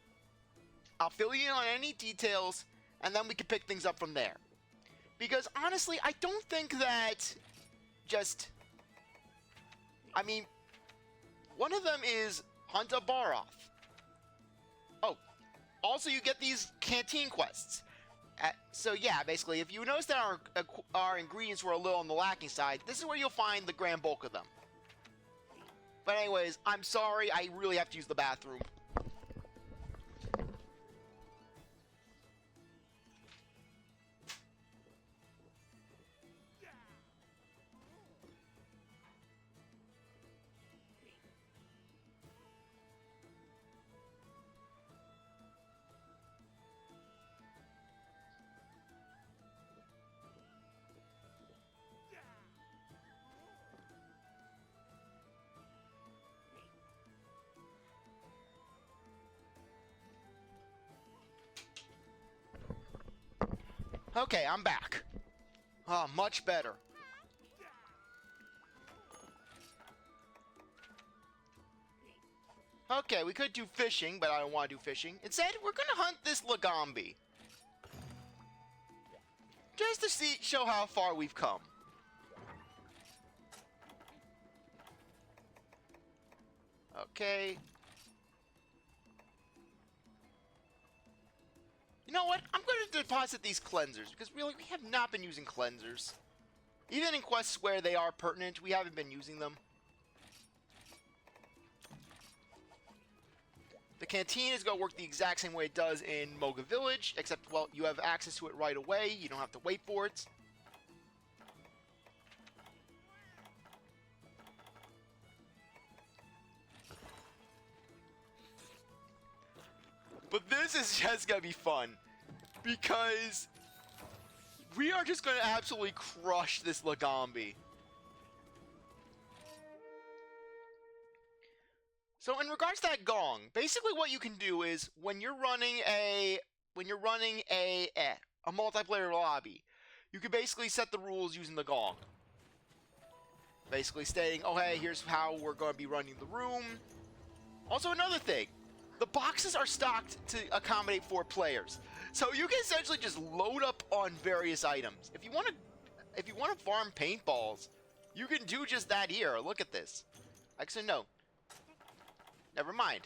[SPEAKER 1] I'll fill you in on any details, and then we can pick things up from there. Because, honestly, I don't think that one of them is Hunt a Baroth. Oh, also you get these canteen quests. So yeah, basically, if you notice that our ingredients were a little on the lacking side, this is where you'll find the grand bulk of them. But anyways, I'm sorry, I really have to use the bathroom. Okay, I'm back. Ah, much better. Okay, we could do fishing, but I don't want to do fishing. Instead, we're gonna hunt this Lagombi. Just to show how far we've come. Okay. You know what? I'm going to deposit these cleansers, because really, we have not been using cleansers. Even in quests where they are pertinent, we haven't been using them. The canteen is going to work the exact same way it does in Moga Village, except, well, you have access to it right away. You don't have to wait for it. But this is just going to be fun, because we are just going to absolutely crush this Lagombi. So in regards to that gong, basically what you can do is when you're running a multiplayer lobby, you can basically set the rules using the gong. Basically stating, oh hey, here's how we're going to be running the room. Also another thing, the boxes are stocked to accommodate 4 players. So you can essentially just load up on various items. If you want to farm paintballs, you can do just that here. Look at this. Actually no. Never mind.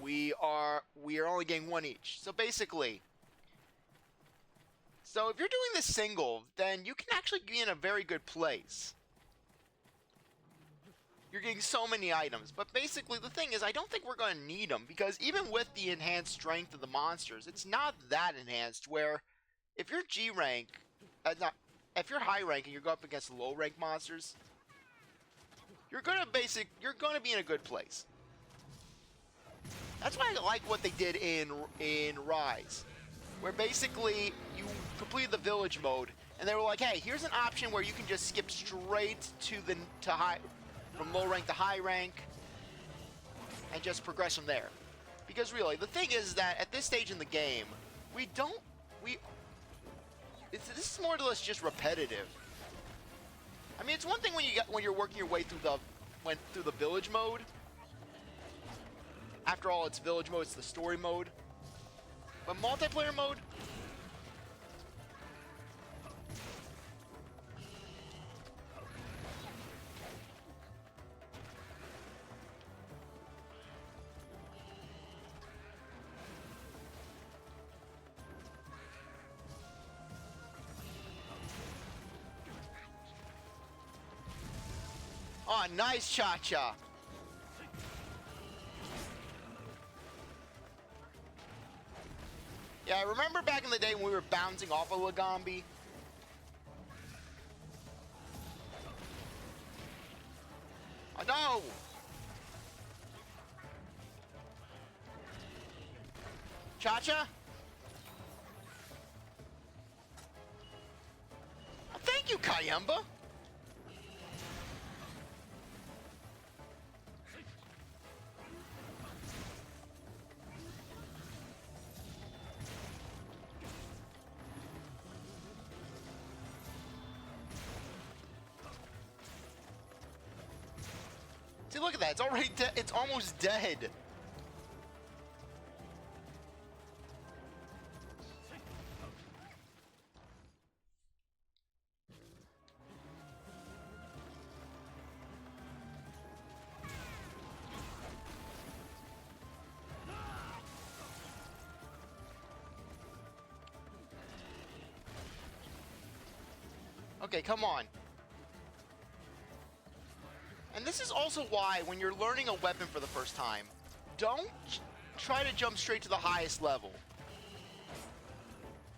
[SPEAKER 1] We are only getting 1 each. So basically, if you're doing this single, then you can actually be in a very good place. You're getting so many items, but basically the thing is, I don't think we're going to need them, because even with the enhanced strength of the monsters, it's not that enhanced, where if you're G rank, if you're high rank and you're going up against low rank monsters, you're going to be in a good place. That's why I like what they did in Rise, where basically you completed the village mode, and they were like, hey, here's an option where you can just skip straight from low rank to high rank, and just progress from there. Because really, the thing is that at this stage in the game, this is more or less just repetitive. I mean, it's one thing when you're working your way through the village mode. After all, it's village mode, it's the story mode. But multiplayer mode, oh, nice cha-cha. Yeah, I remember back in the day when we were bouncing off of Lagombi. Oh, no! Cha-cha? Oh, thank you, Kayemba. See, look at that. It's already dead. It's almost dead. Okay, come on. And this is also why, when you're learning a weapon for the first time, don't try to jump straight to the highest level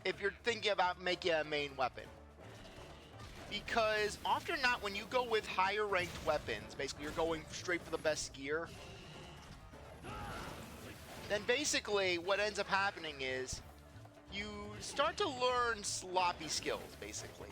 [SPEAKER 1] if you're thinking about making a main weapon. Because often or not, when you go with higher ranked weapons, basically you're going straight for the best gear, then basically what ends up happening is you start to learn sloppy skills, basically.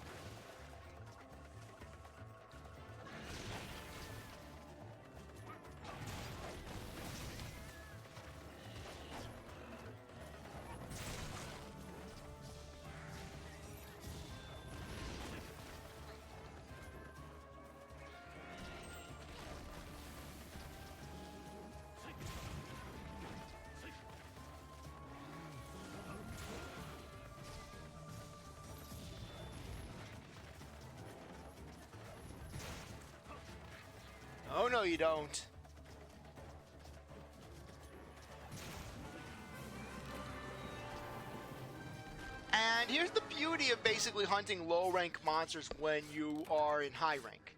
[SPEAKER 1] no, you don't. And here's the beauty of basically hunting low-rank monsters when you are in high rank.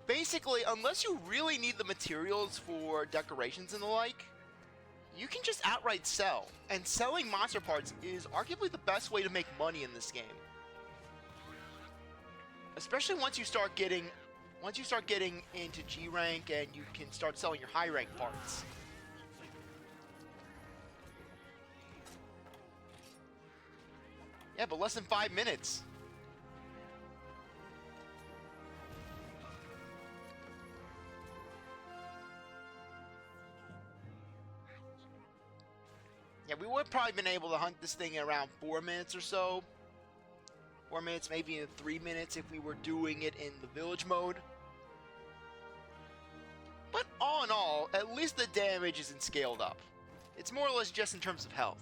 [SPEAKER 1] Basically, unless you really need the materials for decorations and the like, you can just outright sell. And selling monster parts is arguably the best way to make money in this game. Especially once you start getting into G rank and you can start selling your high rank parts. Yeah, but less than 5 minutes. Yeah, we would have probably been able to hunt this thing in around 4 minutes or so. 4 minutes, maybe in 3 minutes if we were doing it in the village mode. But all in all, at least the damage isn't scaled up. It's more or less just in terms of health.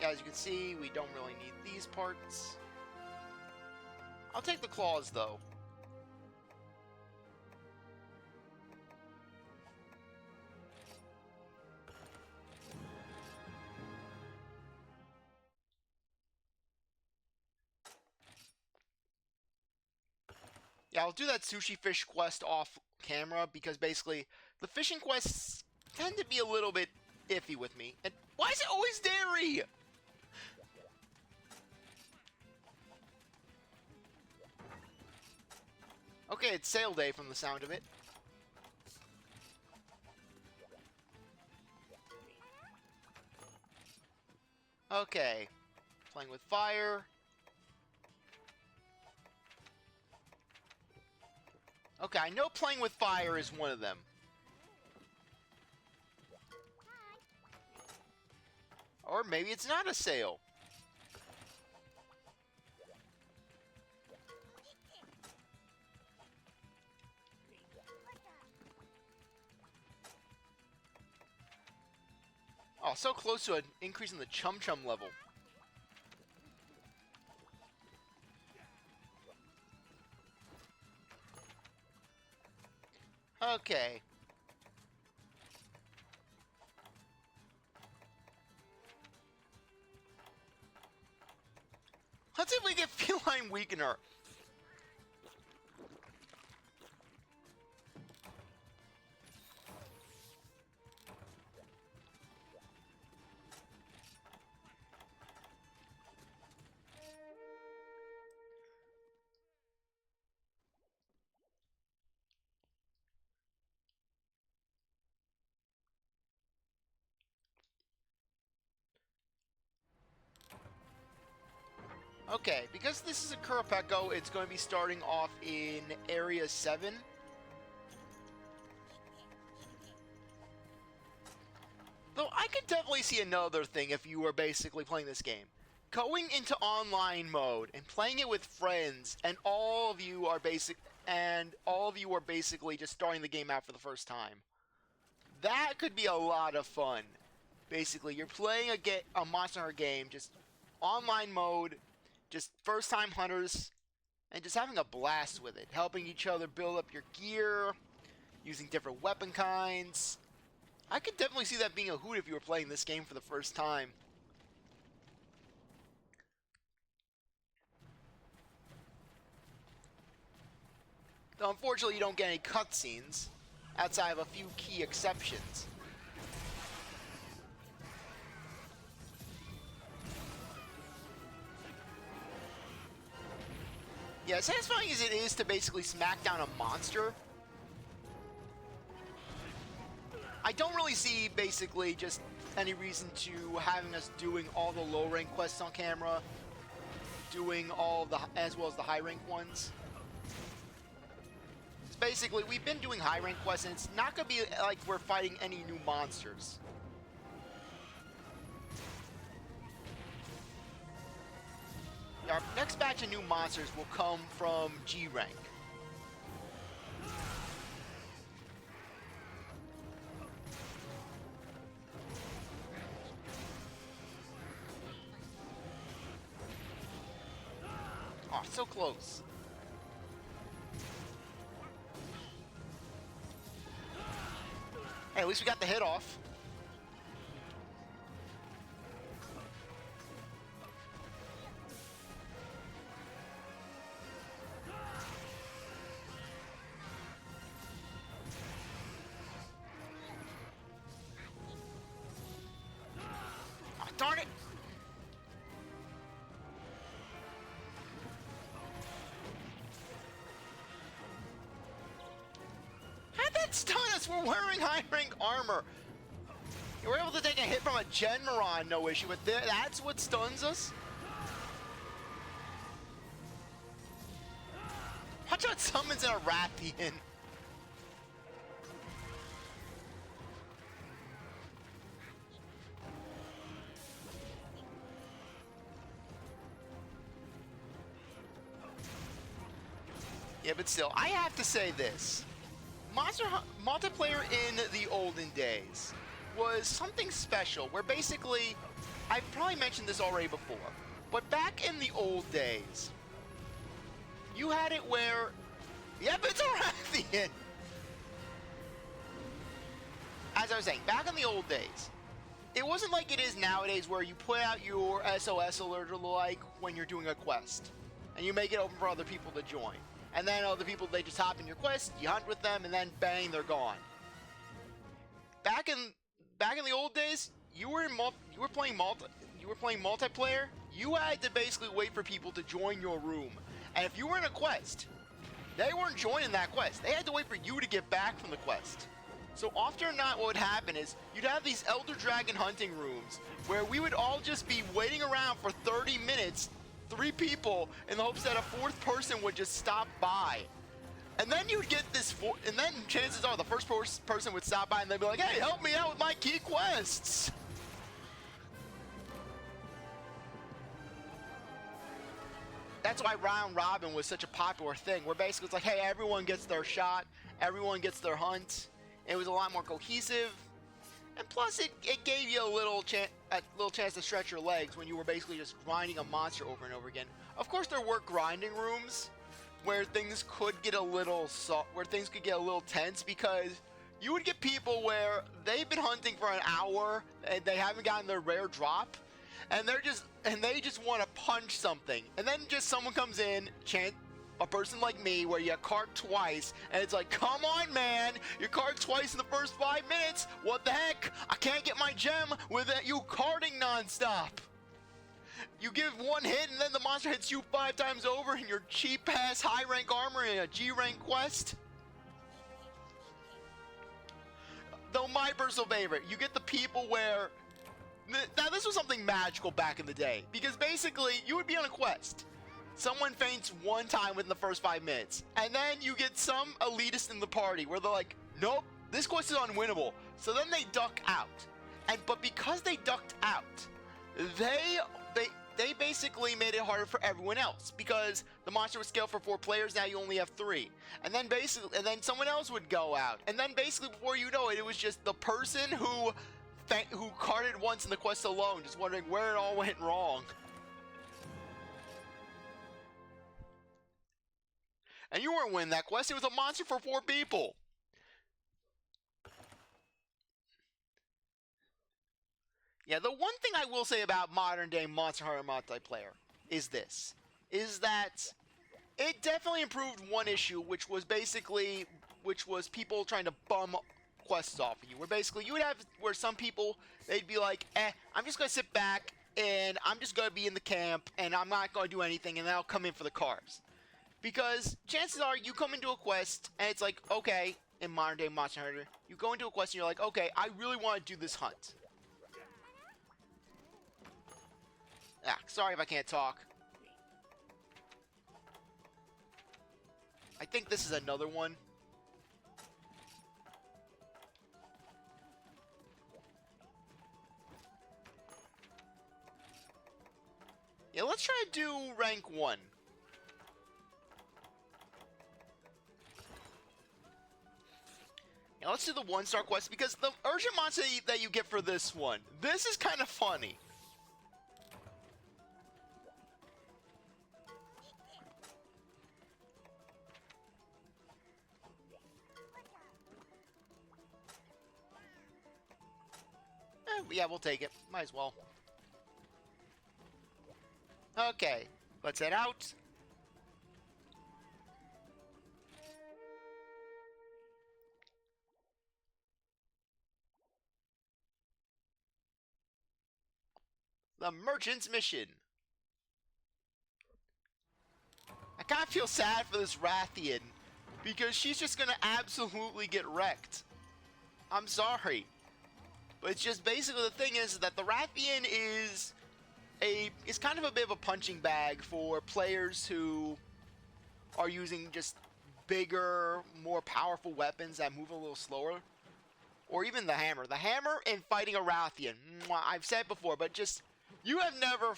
[SPEAKER 1] Yeah, as you can see, we don't really need these parts. I'll take the claws, though. Yeah, I'll do that sushi fish quest off camera because basically the fishing quests tend to be a little bit iffy with me. And why is it always dairy? Okay, it's sale day from the sound of it. Okay, playing with fire. Okay, I know playing with fire is one of them. Or maybe it's not a sale. Oh, so close to an increase in the Chum Chum level. Okay. Let's see if we get Feline Weakener. Okay, because this is a Kurapeko, it's going to be starting off in Area 7. Though I could definitely see another thing if you were basically playing this game. Going into online mode and playing it with friends, and all of you are basically just starting the game out for the first time. That could be a lot of fun. Basically, you're playing a Monster Hunter game, just online mode, just first-time hunters, and just having a blast with it. Helping each other build up your gear, using different weapon kinds. I could definitely see that being a hoot if you were playing this game for the first time. Though unfortunately you don't get any cutscenes, outside of a few key exceptions. Yeah, as satisfying as it is to basically smack down a monster, I don't really see basically just any reason to having us doing all the low rank quests on camera, doing all the as well as the high rank ones. It's basically, we've been doing high rank quests and it's not going to be like we're fighting any new monsters. Our next batch of new monsters will come from G rank. Oh, so close. Hey, at least we got the hit off. Oh, darn it! How'd that stun us? We're wearing high rank armor. You were able to take a hit from a Jhen Mohran, no issue, but that's what stuns us? Watch out, summons in a Rathian. Yeah, but still, I have to say this. Multiplayer in the olden days was something special, where basically, I've probably mentioned this already before, but back in the old days, you had it where, yep, it's a Rathian! As I was saying, back in the old days, it wasn't like it is nowadays where you put out your SOS alert or like when you're doing a quest, and you make it open for other people to join. And then other people, they just hop in your quest, you hunt with them, and then bang, they're gone. Back in the old days, you were playing multiplayer. You had to basically wait for people to join your room, and if you were in a quest, they weren't joining that quest. They had to wait for you to get back from the quest. So often or not, what would happen is you'd have these Elder Dragon hunting rooms where we would all just be waiting around for 30 minutes. 3 people in the hopes that a 4th person would just stop by. And then you'd get this, and then chances are the first person would stop by and they'd be like, hey, help me out with my key quests. That's why round robin was such a popular thing, where basically it's like, hey, everyone gets their shot, everyone gets their hunt. It was a lot more cohesive. And plus, it gave you a little chance to stretch your legs when you were basically just grinding a monster over and over again. Of course, there were grinding rooms where things could get a little tense, because you would get people where they've been hunting for an hour and they haven't gotten their rare drop, and they just want to punch something, and then just someone comes in, a person like me, where you cart twice, and it's like, come on, man, you cart twice in the first 5 minutes. What the heck? I can't get my gem without you carting nonstop. You give one hit, and then the monster hits you 5 times over in your cheap-ass high-rank armor in a G-rank quest. Though my personal favorite, you get the people where... Now, this was something magical back in the day, because basically, you would be on a quest. Someone faints one time within the first 5 minutes, and then you get some elitist in the party where they're like, nope, this quest is unwinnable. So then they duck out, but because they ducked out, they basically made it harder for everyone else, because the monster was scaled for 4 players. Now you only have 3, and then someone else would go out, and then basically before you know it, it was just the person who carted once in the quest alone, just wondering where it all went wrong. And you weren't winning that quest. It was a monster for 4 people. Yeah, the one thing I will say about modern day Monster Hunter multiplayer is this. Is that it definitely improved one issue, which was people trying to bum quests off of you. Where basically you would have, where some people, they'd be like, I'm just going to sit back and I'm just going to be in the camp and I'm not going to do anything, and then I'll come in for the cars. Because chances are you come into a quest and it's like, okay, in modern day Monster Hunter, you go into a quest and you're like, okay, I really want to do this hunt. Sorry if I can't talk. I think this is another one. Yeah, let's try to do rank 1. Now let's do the 1-star quest, because the urgent monster that you get for this one, this is kind of funny. Yeah, we'll take it. Might as well. Okay, let's head out. The Merchant's Mission. I kind of feel sad for this Rathian, because she's just gonna absolutely get wrecked. I'm sorry. But it's just basically the thing is that the Rathian is kind of a bit of a punching bag for players who are using just bigger, more powerful weapons that move a little slower. Or even the hammer. The hammer in fighting a Rathian, I've said before, but just, you have never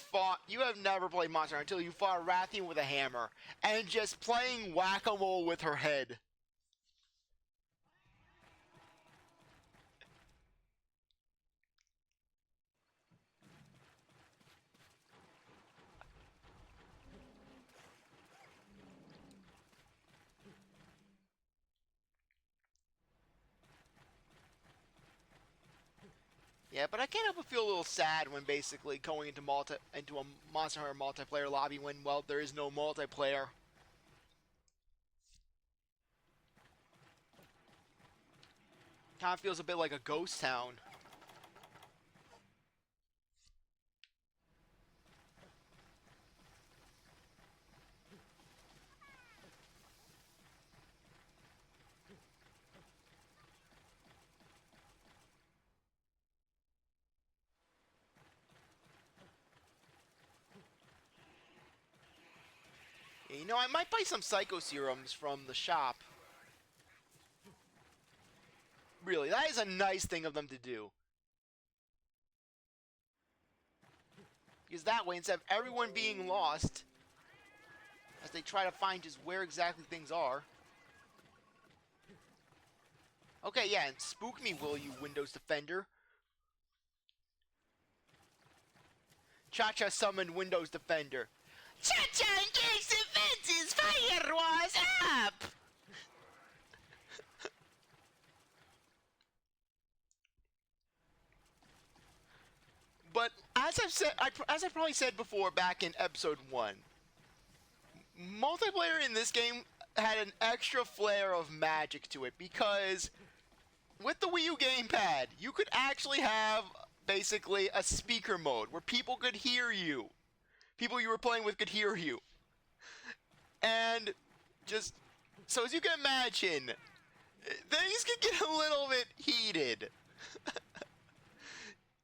[SPEAKER 1] played Monster Hunter until you fought a Rathian with a hammer, and just playing whack-a-mole with her head. Yeah, but I can't help but feel a little sad when basically going into a Monster Hunter multiplayer lobby when, well, there is no multiplayer. Kind of feels a bit like a ghost town. You know, I might buy some Psycho Serums from the shop. Really, that is a nice thing of them to do. Because that way, instead of everyone being lost, as they try to find just where exactly things are. Okay, yeah, and spook me, will you, Windows Defender? Cha-Cha summoned Windows Defender.
[SPEAKER 2] Cha-cha engaged defenses! Fire was up!
[SPEAKER 1] But as I've said, as I probably said before back in episode 1, multiplayer in this game had an extra flair of magic to it because with the Wii U gamepad, you could actually have basically a speaker mode where people could hear you. People you were playing with could hear you. And just, so as you can imagine, things could get a little bit heated.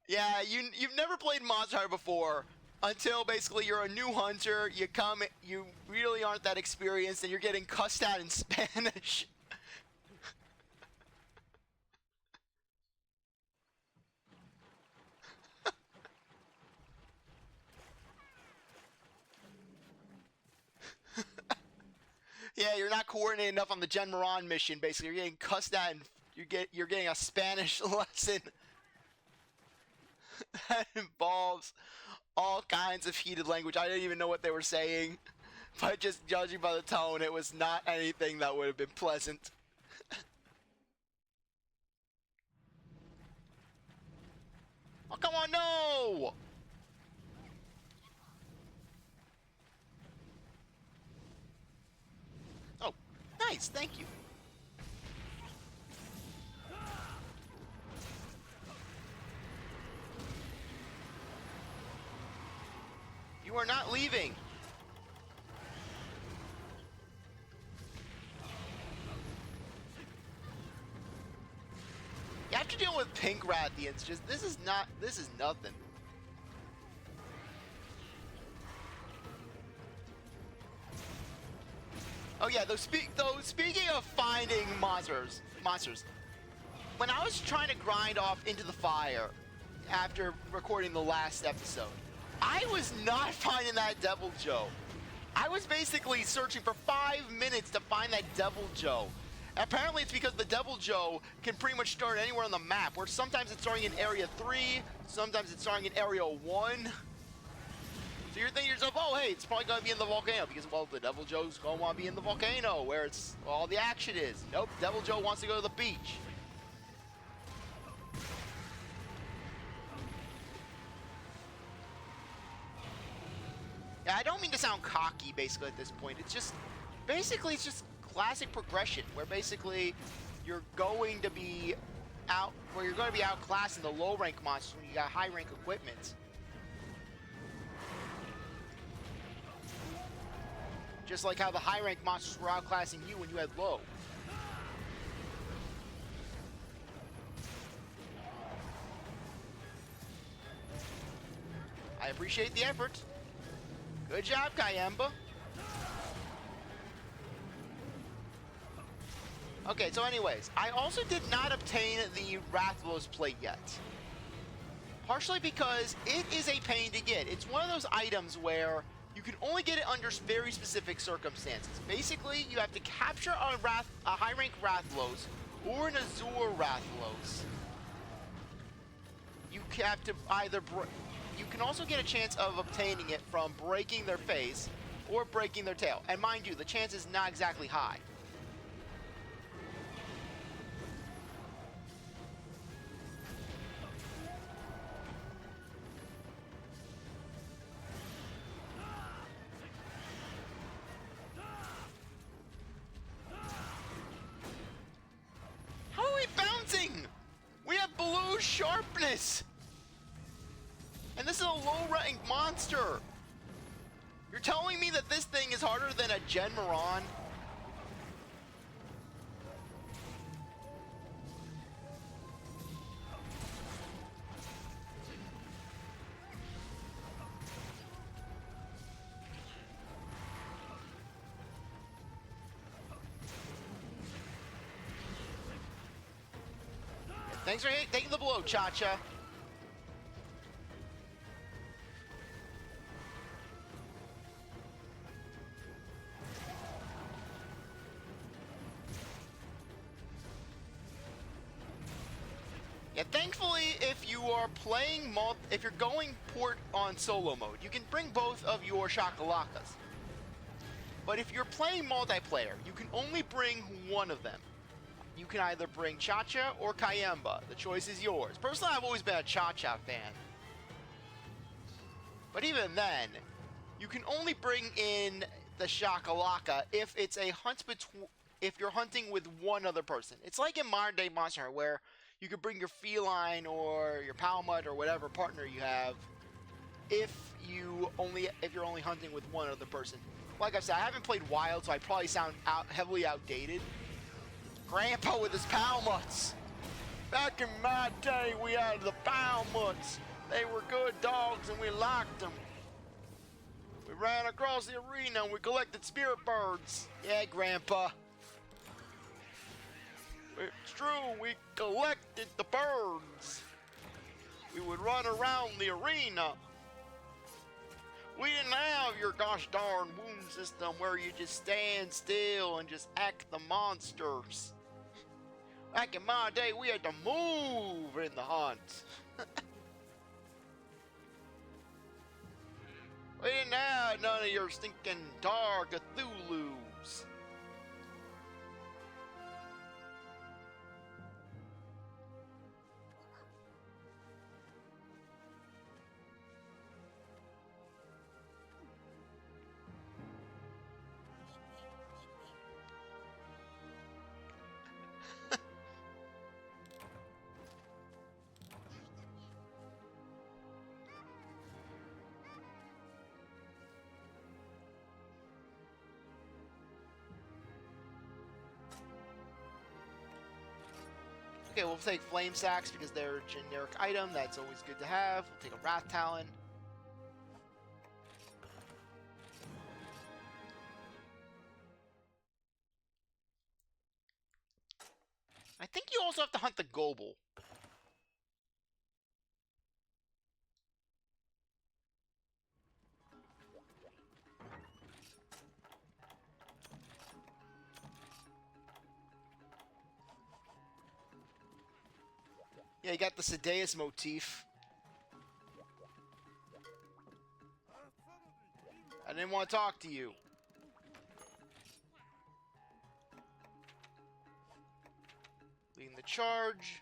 [SPEAKER 1] Yeah, you've never played Monster Hunter before until basically you're a new hunter, you really aren't that experienced, and you're getting cussed out in Spanish. Yeah, you're not coordinated enough on the Jhen Mohran mission, basically. You're getting cussed out and you're getting a Spanish lesson that involves all kinds of heated language. I didn't even know what they were saying, but just judging by the tone, it was not anything that would have been pleasant. Oh, come on, no! Oh, nice, thank you. You are not leaving. You have to deal with pink Rathians. Just this is nothing. Oh yeah, speaking of finding monsters, when I was trying to grind off Into the Fire after recording the last episode, I was not finding that Devil Joe. I was basically searching for 5 minutes to find that Devil Joe. Apparently it's because the Devil Joe can pretty much start anywhere on the map, where sometimes it's starting in Area 3, sometimes it's starting in Area 1. So you're thinking to yourself, oh hey, it's probably gonna be in the volcano, because well, the Devil Joe's gonna want to be in the volcano, where it's all the action is. Nope, Devil Joe wants to go to the beach. don't mean to sound cocky, basically, at this point. It's just, basically, it's just classic progression, where basically you're going to be outclassing the low rank monsters when you got high rank equipment. Just like how the high rank monsters were outclassing you when you had low. I appreciate the effort. Good job, Kayemba. Okay, so anyways, I also did not obtain the Rathalos plate yet. Partially because it is a pain to get. It's one of those items where you can only get it under very specific circumstances. Basically, you have to capture a high-rank Rathalos or an Azure Rathalos. You have to either... You can also get a chance of obtaining it from breaking their face or breaking their tail. And mind you, the chance is not exactly high. How are we bouncing? We have blue sharpness! And this is a low-rank monster! You're telling me that this thing is harder than a Jhen Mohran? Thanks for taking the blow, Cha-Cha. Yeah, thankfully, if you are playing if you're going port on solo mode, you can bring both of your Shakalakas. But if you're playing multiplayer, you can only bring one of them. You can either bring Cha-Cha or Kayemba. The choice is yours. Personally, I've always been a Cha-Cha fan. But even then, you can only bring in the Shakalaka if it's a hunt if you're hunting with one other person. It's like in Modern Day Monster Hunter, where you could bring your feline or your Palmut or whatever partner you have if you're only hunting with one other person. Like I said, I haven't played Wild, so I probably sound heavily outdated. Grandpa with his Palmuts. Back in my day, we had the Palmuts. They were good dogs and we liked them. We ran across the arena and we collected spirit birds. Yeah, Grandpa. It's true, we collected the birds. We would run around the arena. We didn't have your gosh darn wound system where you just stand still and just act the monsters. Back in my day, we had to move in the hunt. We didn't have none of your stinking Tar Cthulhus. Okay, we'll take Flame Sacks because they're a generic item. That's always good to have. We'll take a Wrath Talon. I think you also have to hunt the Gobel. Yeah, you got the Sedeus motif. I didn't want to talk to you. Leading the charge.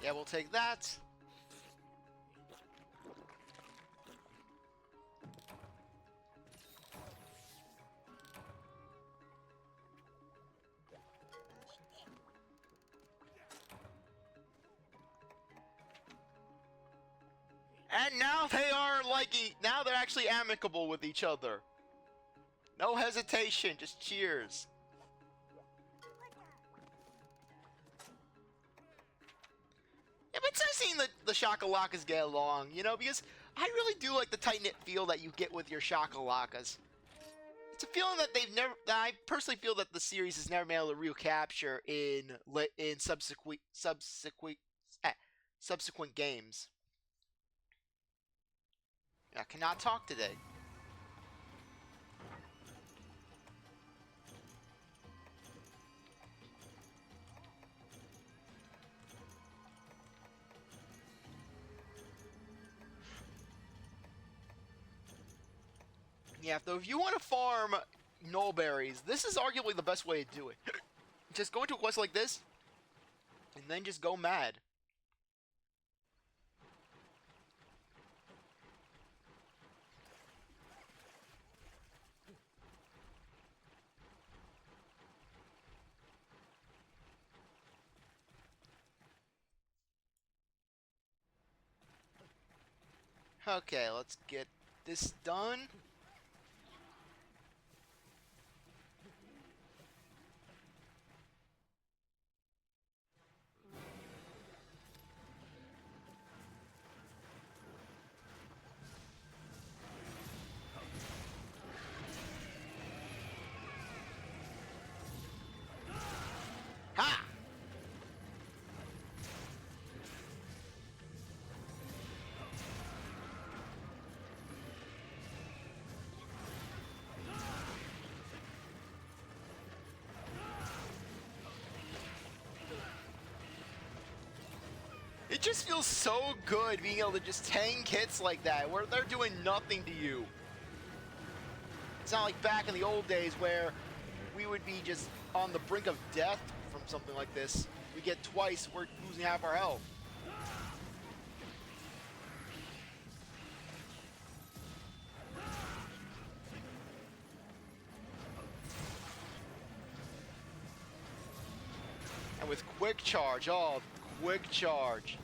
[SPEAKER 1] Yeah, we'll take that. And now they are now they're actually amicable with each other. No hesitation, just cheers. Yeah, but it's nice seeing the Shakalakas get along, you know, because I really do like the tight-knit feel that you get with your Shakalakas. It's a feeling that I personally feel that the series has never been able to recapture in subsequent games. I cannot talk today. Yeah, though, if you want to farm nullberries, this is arguably the best way to do it. Just go into a quest like this, and then just go mad. Okay, let's get this done. Ha! It just feels so good being able to just tank hits like that, where they're doing nothing to you. It's not like back in the old days where we would be just on the brink of death from something like this. We get twice, we're losing half our health. And with quick charge, oh, quick charge.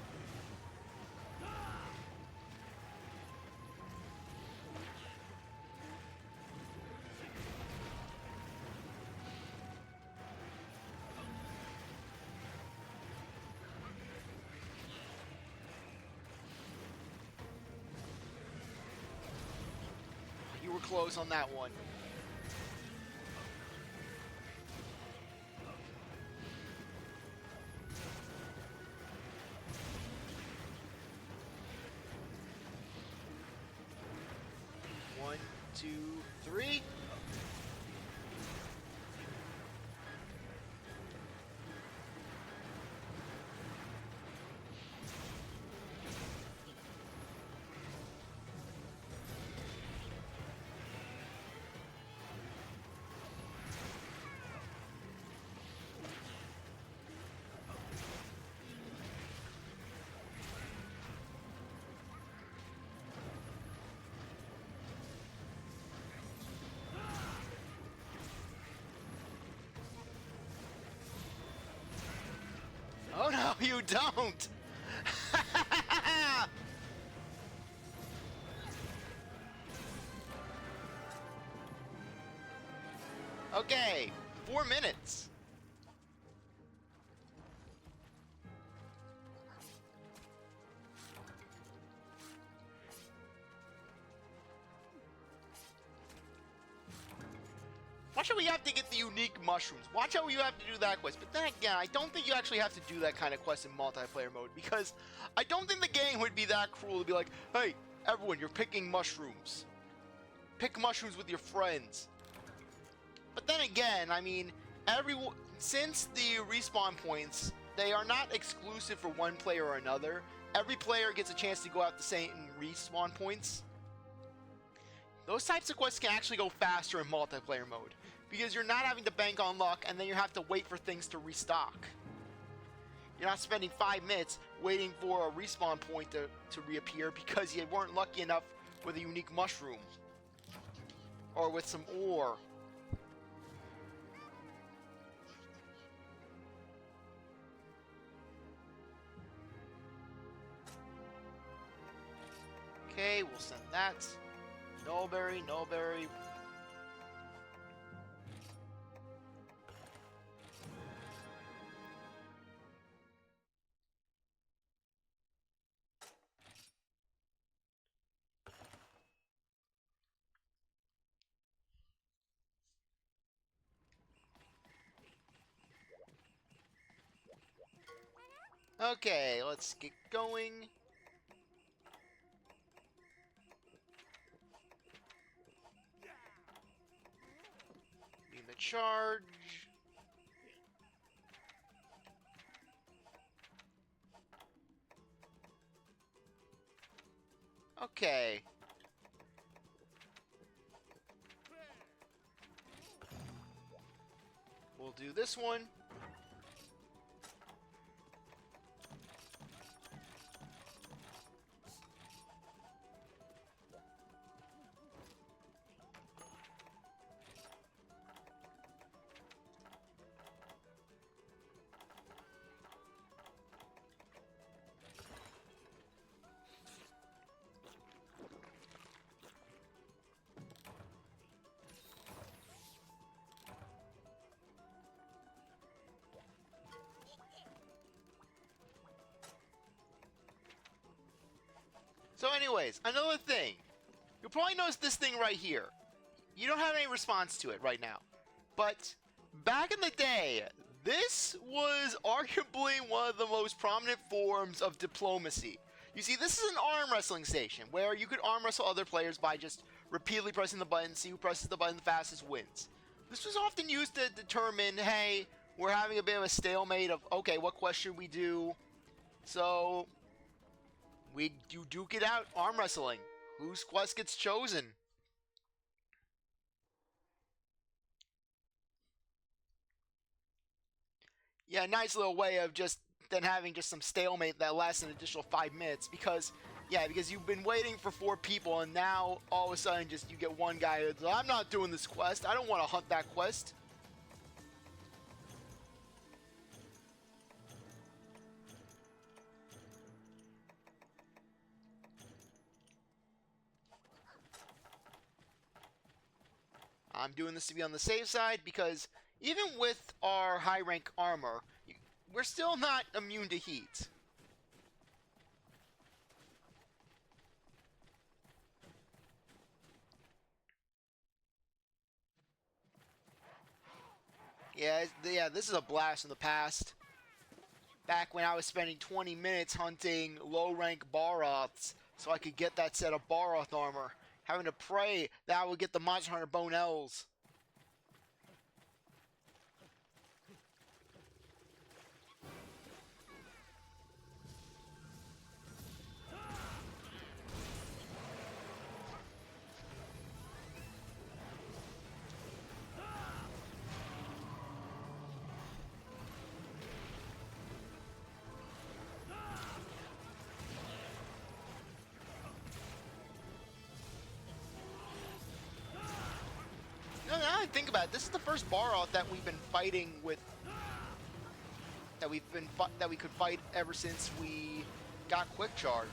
[SPEAKER 1] You were close on that one. One, two, three. Oh no, you don't! Okay, 4 minutes. Watch how we have to get the unique mushrooms. Watch how you have to do that quest. But then again, I don't think you actually have to do that kind of quest in multiplayer mode, because I don't think the game would be that cruel to be like, hey, everyone, you're picking mushrooms. Pick mushrooms with your friends. But then again, I mean, since the respawn points, they are not exclusive for one player or another. Every player gets a chance to go out the same respawn points. Those types of quests can actually go faster in multiplayer mode, because you're not having to bank on luck and then you have to wait for things to restock. You're not spending 5 minutes waiting for a respawn point to reappear because you weren't lucky enough with a unique mushroom. Or with some ore. Okay, we'll send that. Nullberry, Nullberry. Okay, let's get going. Beam the charge. Okay. We'll do this one. So anyways, another thing. You'll probably notice this thing right here. You don't have any response to it right now. But back in the day, this was arguably one of the most prominent forms of diplomacy. You see, this is an arm wrestling station where you could arm wrestle other players by just repeatedly pressing the button, see who presses the button the fastest wins. This was often used to determine, hey, we're having a bit of a stalemate of, okay, what quest should we do? So you duke it out arm wrestling. Whose quest gets chosen? Yeah, nice little way of just then having just some stalemate that lasts an additional 5 minutes because you've been waiting for 4 people and now all of a sudden just you get one guy who's like, I'm not doing this quest. I don't want to hunt that quest. I'm doing this to be on the safe side because even with our high rank armor, we're still not immune to heat. Yeah, this is a blast from the past. Back when I was spending 20 minutes hunting low rank Baroths so I could get that set of Baroth armor. Having to pray that I would get the Monster Hunter Bone Elves. No, now I think about it, this is the first Baroth that we've been fighting with. That we could fight ever since we got Quick Charge.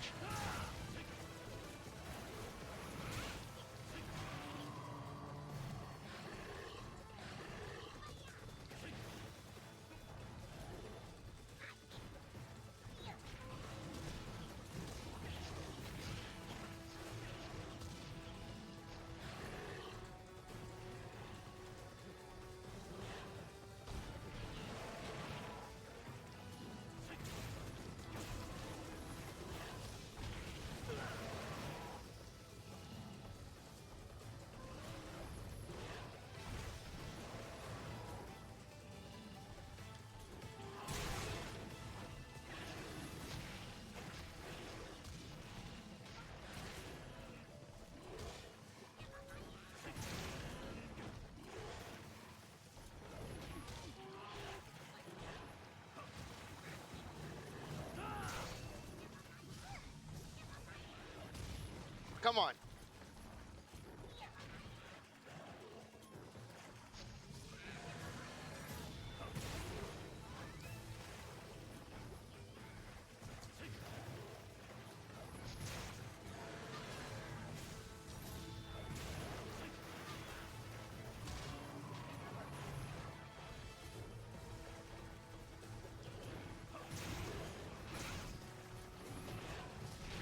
[SPEAKER 1] Come on.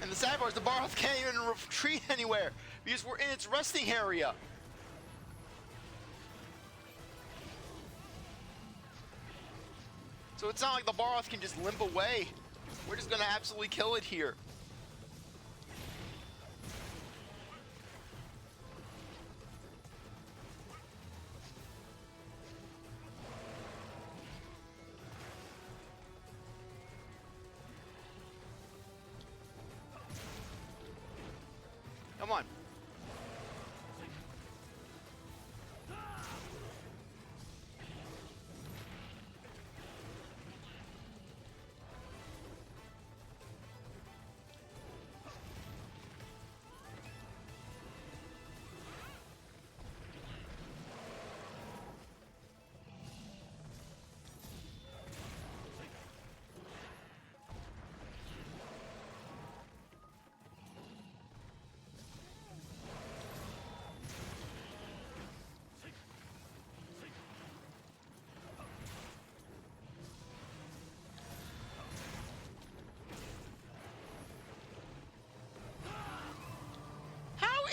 [SPEAKER 1] And the sad part is the Barhoth can't even retreat anywhere because we're in its resting area. So it's not like the Barhoth can just limp away. We're just gonna absolutely kill it here. Come on.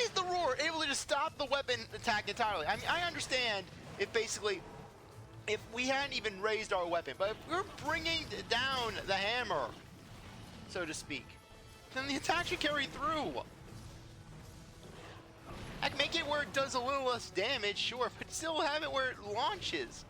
[SPEAKER 1] Is the roar able to just stop the weapon attack entirely? I mean, I understand if basically, if we hadn't even raised our weapon, but if we're bringing down the hammer, so to speak, then the attack should carry through. I can make it where it does a little less damage, sure, but still have it where it launches.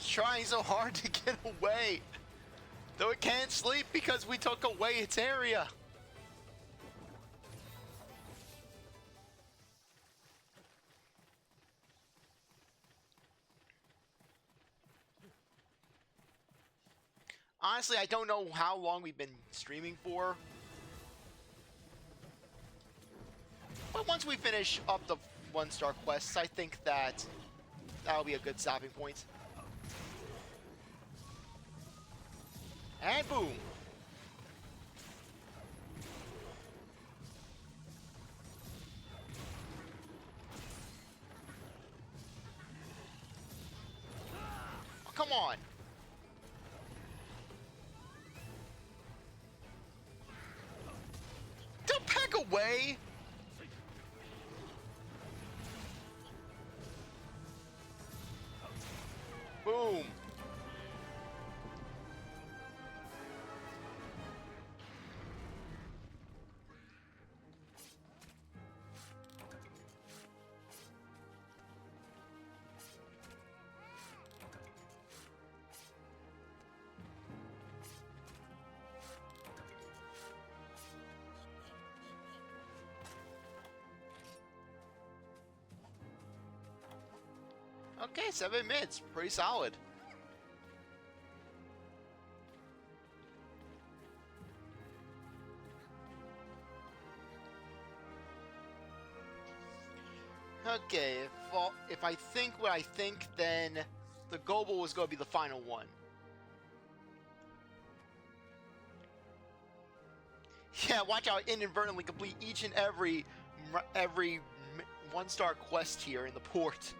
[SPEAKER 1] Trying so hard to get away, though it can't sleep because we took away its area. Honestly, I don't know how long we've been streaming for, but once we finish up the 1-star quests, I think that that'll be a good stopping point. And boom. Oh, come on. Don't pack away. Boom. Okay, 7 minutes. Pretty solid. Okay, if I think what I think, then the global was going to be the final one. Yeah, watch out, inadvertently complete each and every 1-star quest here in the port.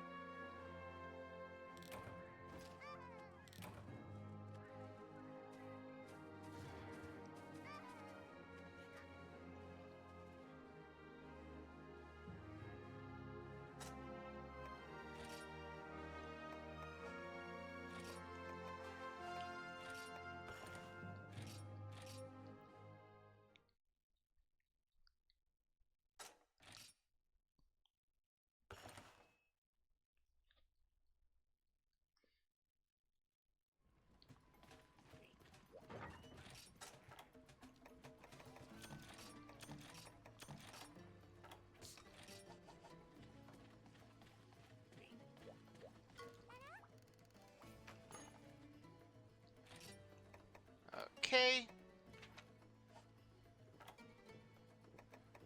[SPEAKER 1] Okay.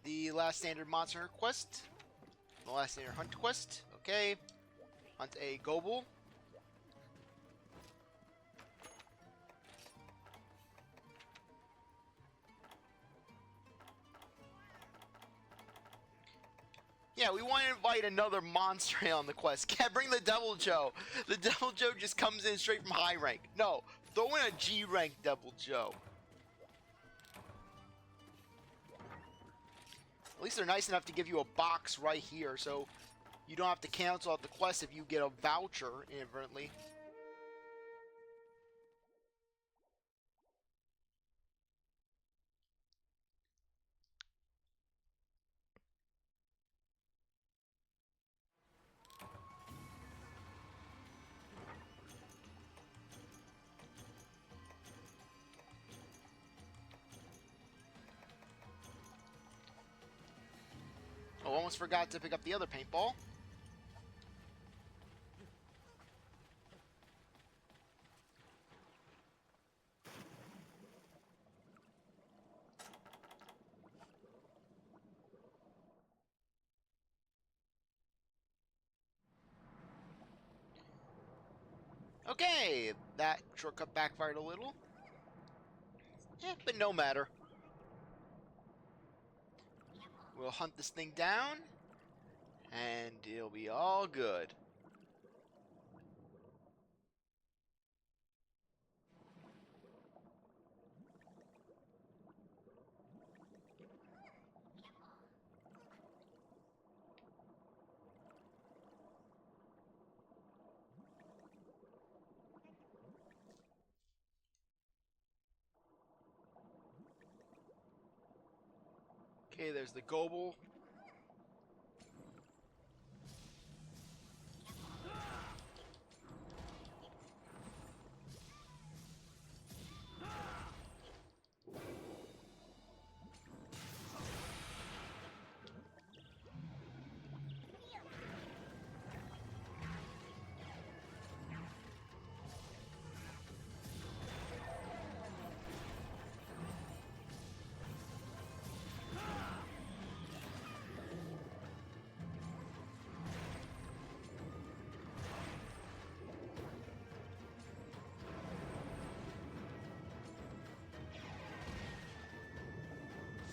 [SPEAKER 1] The last standard monster quest. The last standard hunt quest. Okay. Hunt a Gobel. Yeah, we want to invite another monster on the quest. Can't bring the Devil Joe. The Devil Joe just comes in straight from high rank. No, throw in a G rank Devil Joe. At least they're nice enough to give you a box right here, so you don't have to cancel out the quest if you get a voucher inadvertently. Oh, almost forgot to pick up the other paintball. Okay, that shortcut backfired a little. But no matter. We'll hunt this thing down, and it'll be all good. Okay, there's the Gobel.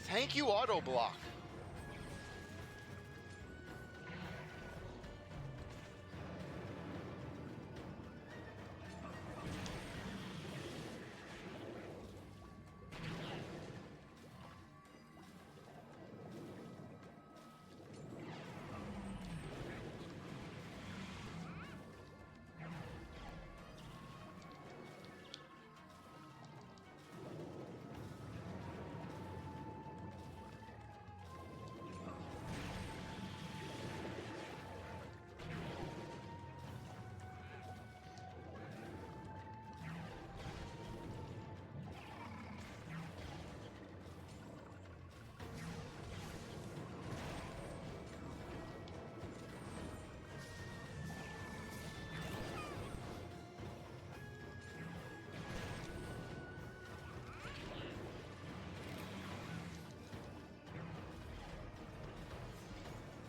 [SPEAKER 1] Thank you, Auto Block.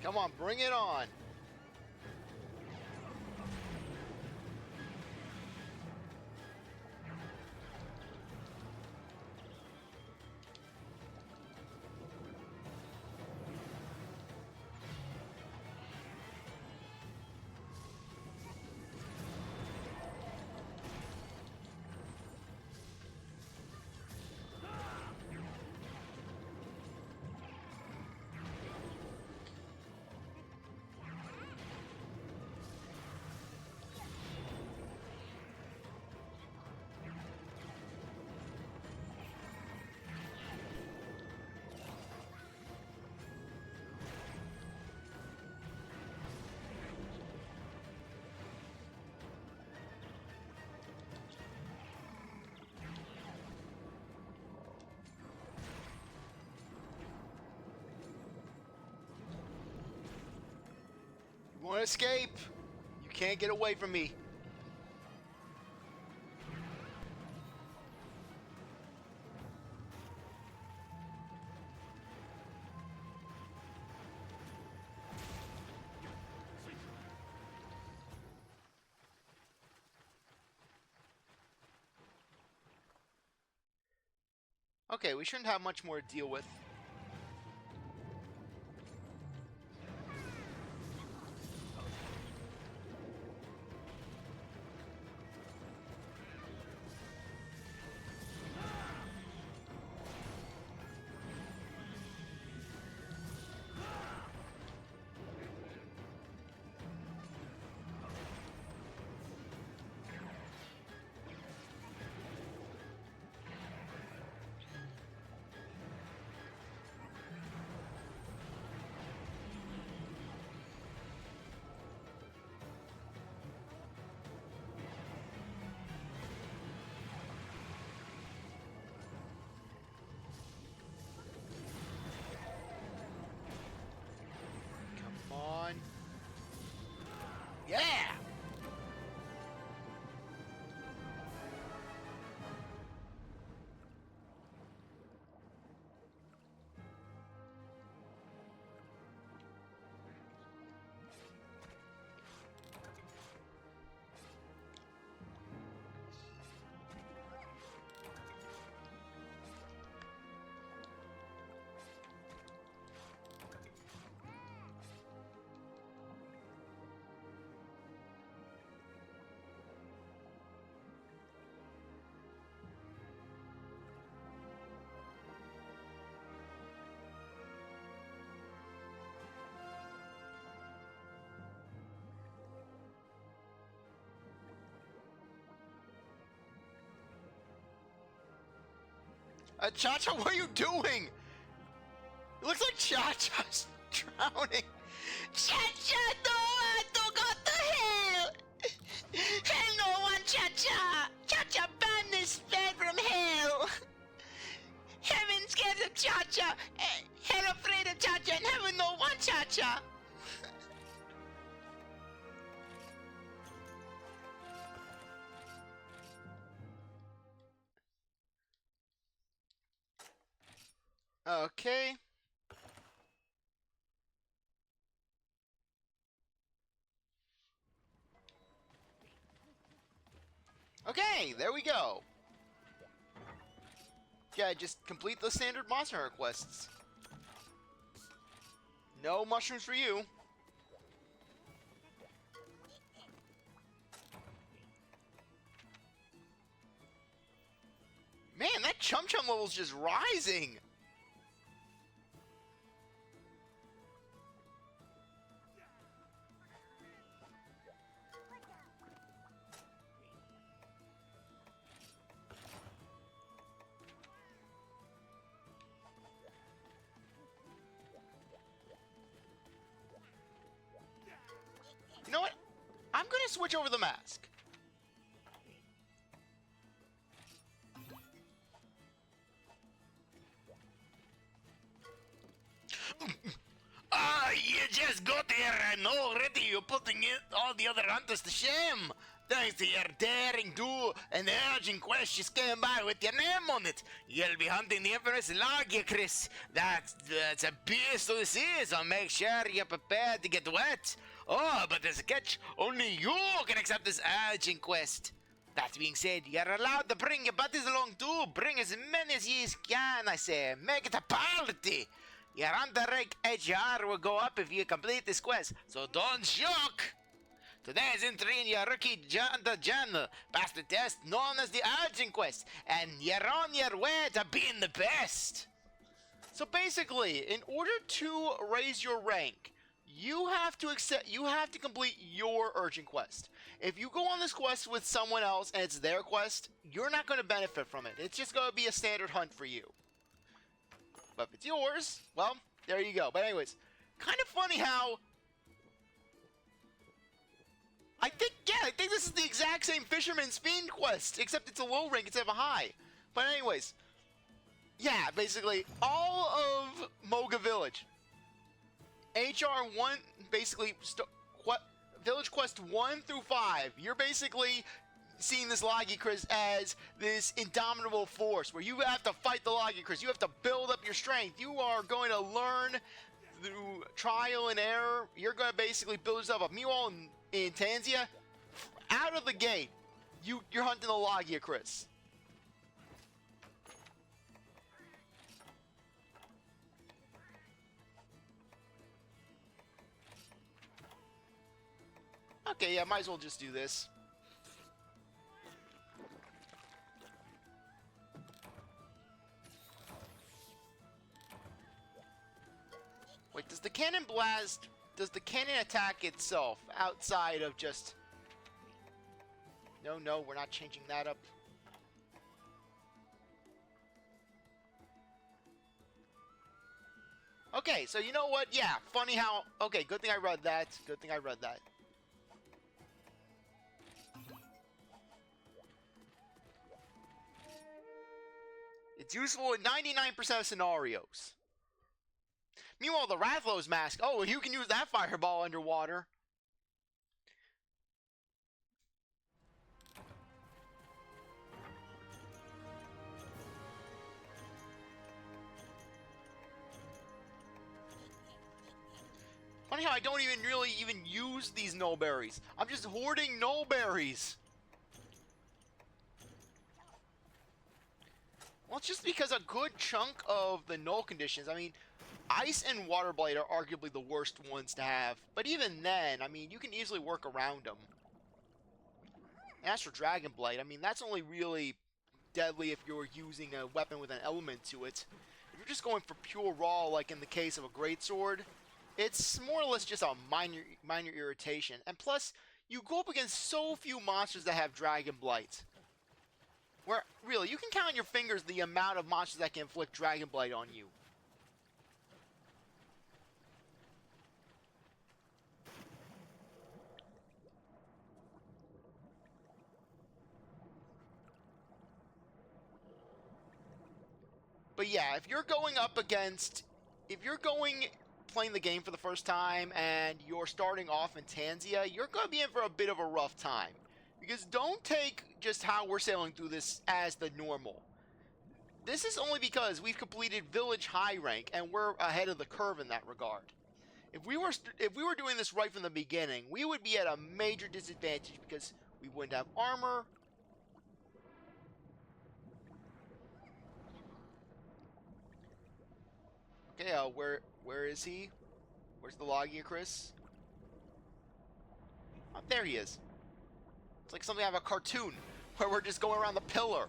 [SPEAKER 1] Come on, bring it on. You want to escape? You can't get away from me. Okay, we shouldn't have much more to deal with. Come on.
[SPEAKER 3] Yeah!
[SPEAKER 1] Cha-Cha, what are you doing? It looks like Cha-Cha's drowning.
[SPEAKER 2] Cha-Cha, no, go to hell! Hell no one, Cha-Cha! Cha-Cha banished fed from hell! Heaven scared of Cha-Cha, hell afraid of Cha-Cha, and heaven no one Cha-Cha!
[SPEAKER 1] Okay. Okay, there we go. Yeah, just complete the standard monster hunter quests. No mushrooms for you. Man, that Chum Chum level's just rising. You know what? I'm gonna switch over the mask.
[SPEAKER 3] Ah, you just got here and already you're putting all the other hunters to shame. Thanks to your daring do and urgent quest just came by with your name on it. You'll be hunting the infamous Chris. That's a beast of the sea, so make sure you're prepared to get wet. Oh, but there's a catch. Only you can accept this urgent quest. That being said, you're allowed to bring your buddies along too. Bring as many as ye can, I say. Make it a party. Your hunter rank HR will go up if you complete this quest, so don't shock. Today's entry in your rookie hunter journal. Pass the test known as the urgent quest, and you're on your way to being the best.
[SPEAKER 1] So basically, in order to raise your rank, you have to complete your urgent quest. If you go on this quest with someone else and it's their quest, you're not going to benefit from it. It's just going to be a standard hunt for you. But if it's yours, well, there you go. But anyways, kind of funny how I think this is the exact same Fisherman's Fiend quest, except it's a low rank instead of a high. But anyways, yeah, basically all of Moga Village, HR1, basically Village Quest 1 through 5, you're basically seeing this Logicris as this indomitable force where you have to fight the Logicris. You have to build up your strength. You are going to learn through trial and error. You're going to basically build yourself up. Meanwhile, in Tanzia, out of the gate, you're hunting the Logicris. Okay, yeah, might as well just do this. Wait, does the cannon blast... Does the cannon attack itself outside of just... No, we're not changing that up. Okay, so you know what? Yeah, funny how... Okay, good thing I read that. Good thing I read that. It's useful in 99% of scenarios. Meanwhile, the Rathlow's mask... Oh, you can use that fireball underwater. Funny how I don't even really use these null berries. I'm just hoarding null berries. Well, it's just because a good chunk of the null conditions, I mean, Ice and Water Blight are arguably the worst ones to have. But even then, I mean, you can easily work around them. And as for Dragon Blight, I mean, that's only really deadly if you're using a weapon with an element to it. If you're just going for pure raw, like in the case of a greatsword, it's more or less just a minor irritation. And plus, you go up against so few monsters that have Dragon Blight. Where, really, you can count on your fingers the amount of monsters that can inflict Dragon Blight on you. But yeah, if you're going up against... If you're playing the game for the first time and you're starting off in Tanzia, you're going to be in for a bit of a rough time. Because don't take just how we're sailing through this as the normal. This is only because we've completed Village High Rank and we're ahead of the curve in that regard. If we were doing this right from the beginning, we would be at a major disadvantage because we wouldn't have armor. Okay, where is he? Where's the Logiocris? Oh, there he is. It's like something out of a cartoon where we're just going around the pillar.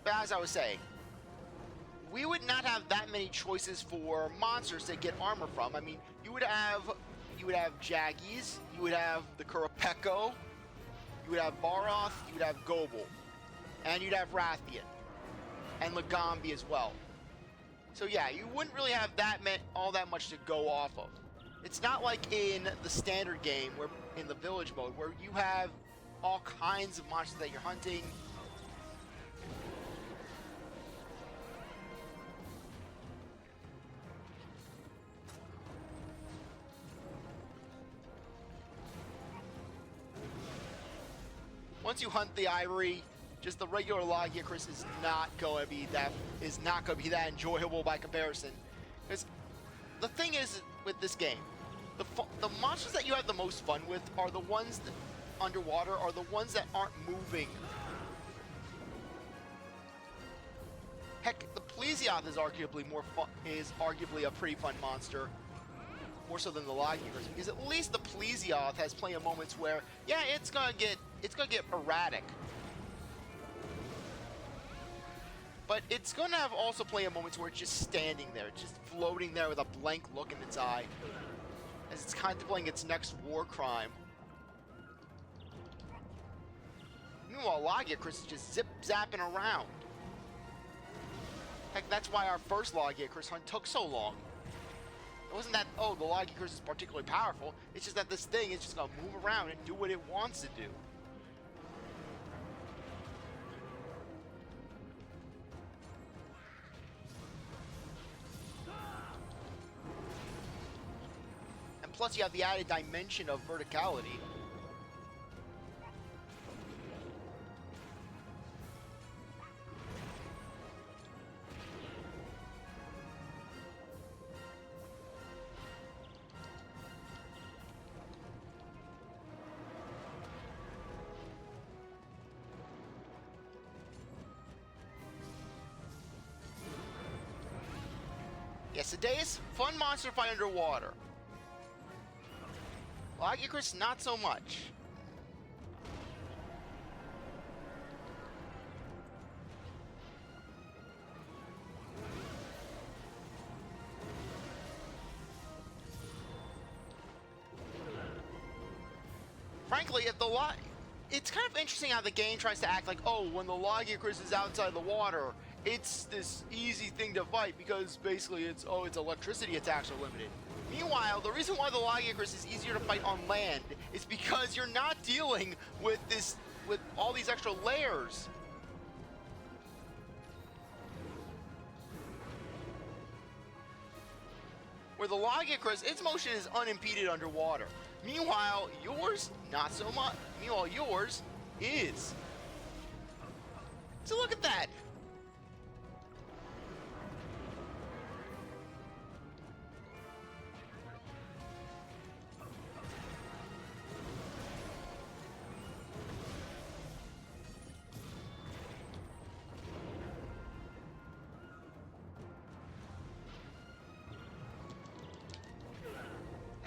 [SPEAKER 1] But as I was saying, we would not have that many choices for monsters to get armor from. I mean, you would have Jaggies, you would have the Kurapeko, you would have Baroth, you would have Gobel, and you'd have Rathian, and Lagambi as well. So yeah, you wouldn't really have all that much to go off of. It's not like in the standard game, where in the village mode, where you have all kinds of monsters that you're hunting. Once you hunt the Ivory, just the regular Logiocris is not going to be that enjoyable by comparison. Because the thing is with this game, the monsters that you have the most fun with are the ones that underwater are the ones that aren't moving. Heck, the Plesioth is arguably a pretty fun monster, more so than the Logiocris, because at least the Plesioth has plenty of moments where, yeah, it's gonna get erratic. But it's going to have also plenty of moments where it's just standing there, just floating there with a blank look in its eye, as it's contemplating its next war crime. Meanwhile, Logiocris is just zip-zapping around. Heck, that's why our first Logiocris hunt took so long. It wasn't that, oh, the Logiocris is particularly powerful, it's just that this thing is just going to move around and do what it wants to do. Plus, you have the added dimension of verticality. Yes, Sedaeus, fun monster fight underwater. Logicris, not so much. Frankly, if the it's kind of interesting how the game tries to act like, oh, when the Logicris is outside the water, it's this easy thing to fight because basically it's electricity attacks are limited. Meanwhile, the reason why the Logicris is easier to fight on land is because you're not dealing with all these extra layers. Where the Logicris, its motion is unimpeded underwater. Meanwhile, yours, not so much. Meanwhile, yours is. So look at that.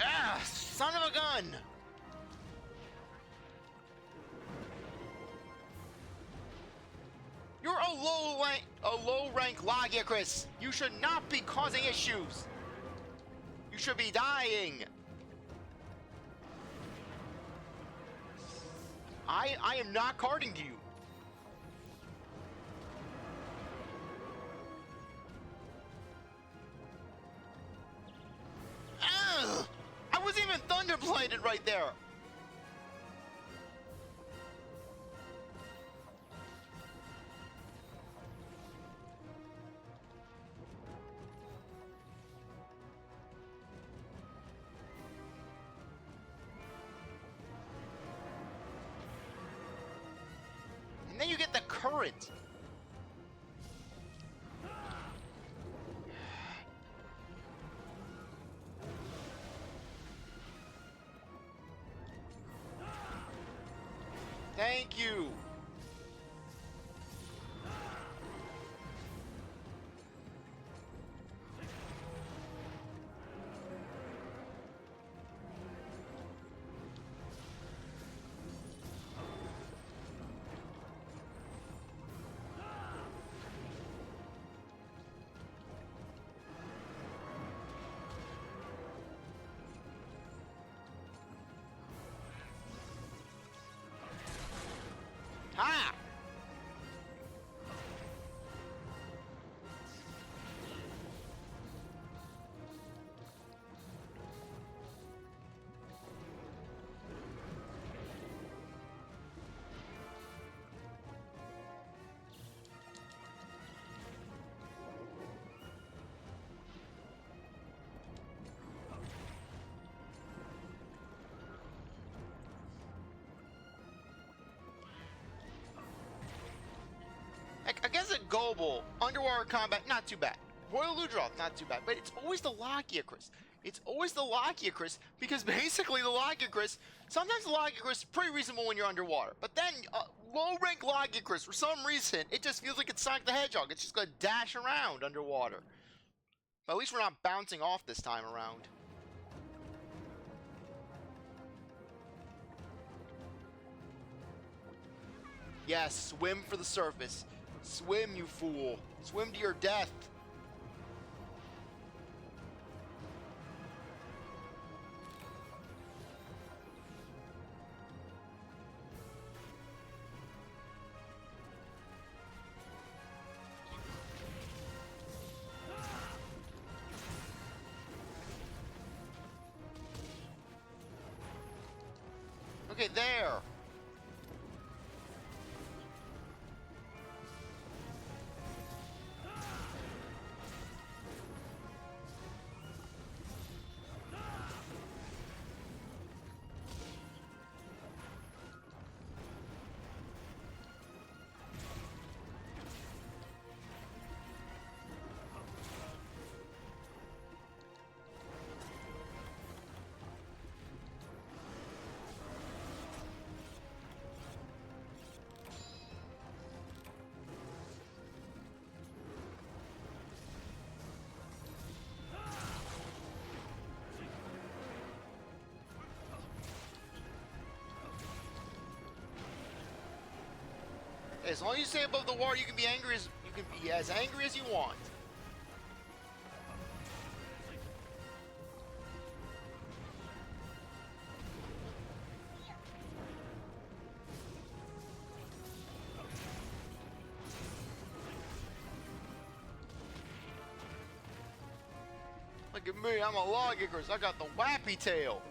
[SPEAKER 1] Ah, son of a gun! You're a low rank Logicris. You should not be causing issues. You should be dying. I am not carding you. Ugh! I wasn't even thunderbladed right there. And then you get the current. Thank you. Ha! I guess at Gobel, underwater combat, not too bad. Royal Ludroth, not too bad. But it's always the Logicris. It's always the Logicris because basically the Logicris, sometimes the Logicris is pretty reasonable when you're underwater. But then low rank Logicris, for some reason, it just feels like it's Sonic the Hedgehog. It's just going to dash around underwater. But at least we're not bouncing off this time around. Yes, swim for the surface. Swim, you fool. Swim to your death. Okay, there. As long as you stay above the water, you can be as angry as you want. Look at me, I'm a Logicus. I got the wappy tail.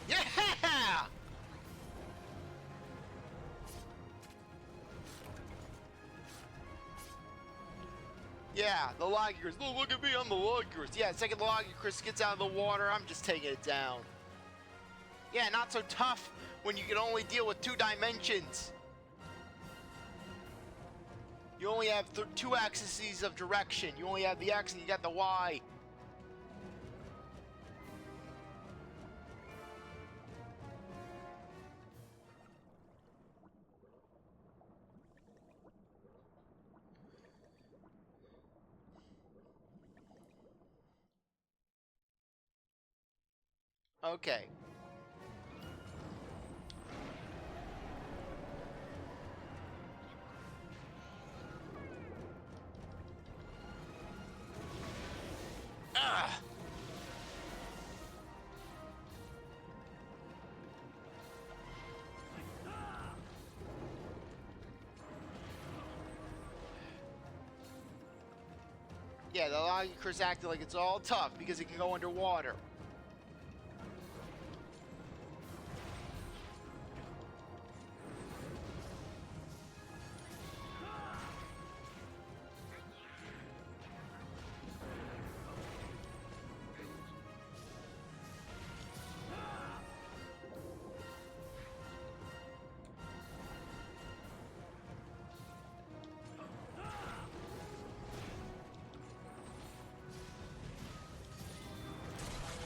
[SPEAKER 1] Yeah! Yeah, the Logicus. Look at me, I'm the Logicus. Yeah, the second the Logicus gets out of the water, I'm just taking it down. Yeah, not so tough when you can only deal with 2 dimensions. You only have 2 axes of direction. You only have the X and you got the Y. Okay. Yeah, the Logicus acting like it's all tough because it can go underwater.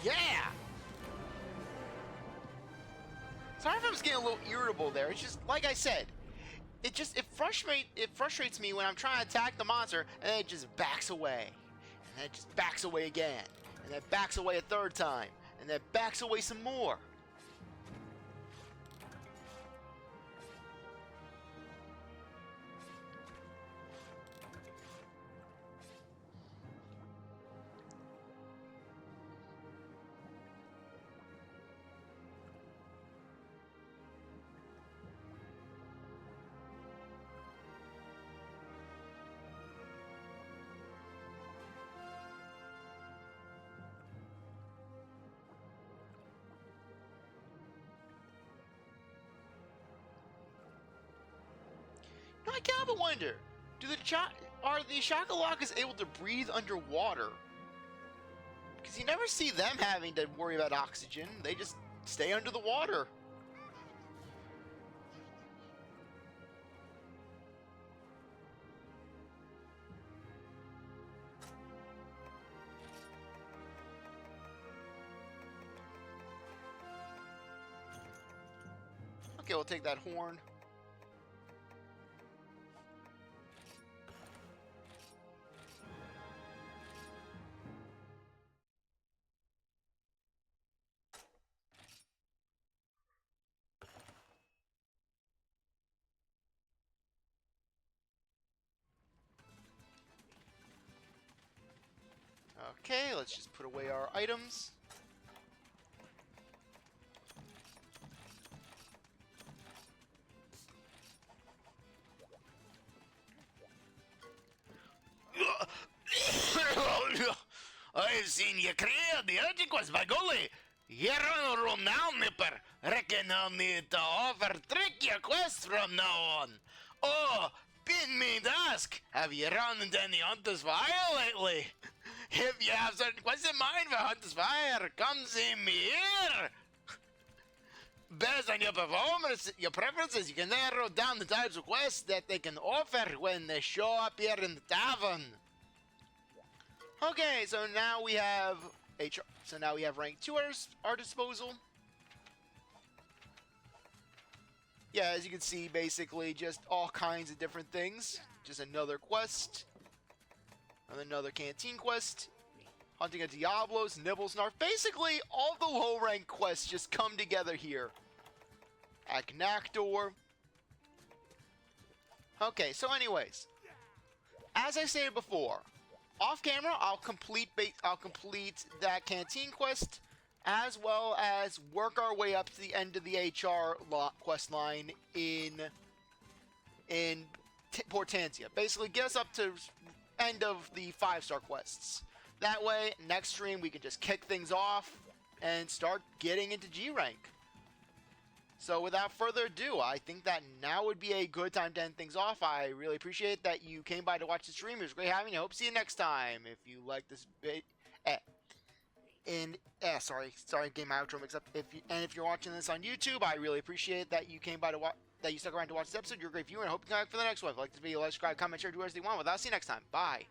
[SPEAKER 1] Yeah! Sorry if I'm just getting a little irritable there. It's just, like I said, it frustrates me when I'm trying to attack the monster and then it just backs away. And then it just backs away again. And then backs away a 3rd time. And then backs away some more. I can't but wonder, are the Shakalockas able to breathe underwater? Because you never see them having to worry about oxygen. They just stay under the water. Okay, we'll take that horn. Okay, let's just put away our items.
[SPEAKER 3] I've seen you create the Urgicus by golly. You're on a room now, Nipper. Reckon I'll need to offer tricky quest from now on. Oh, pin me to ask, have you run into any Hunter's Fire lately? If you have certain quests in mind for Hunter's Fire, come see me here. Bet Based on your performance, your preferences, you can narrow down the types of quests that they can offer when they show up here in the tavern.
[SPEAKER 1] Okay, so now we have rank 2 at our disposal. Yeah, as you can see, basically just all kinds of different things. Just another quest. And another canteen quest. Hunting a Diablos, Nibbles, Narf. Basically, all the low rank quests just come together here. Aknaktor. Okay, so anyways. As I stated before, off camera, I'll complete that canteen quest, as well as work our way up to the end of the HR quest line in Port Tanzia. Basically, get us up to end of the 5-star quests. That way, next stream we can just kick things off and start getting into G rank. So without further ado, I think that now would be a good time to end things off. I really appreciate that you came by to watch the stream. It was great having you. I hope to see you next time. If you like this sorry, getting my outro mixed up. If you're watching this on YouTube, I really appreciate that you came by to that you stuck around to watch this episode. You're a great viewer, and I hope you come back for the next one. If you like this video, like, subscribe, comment, share, do whatever you want. Well, I'll see you next time. Bye.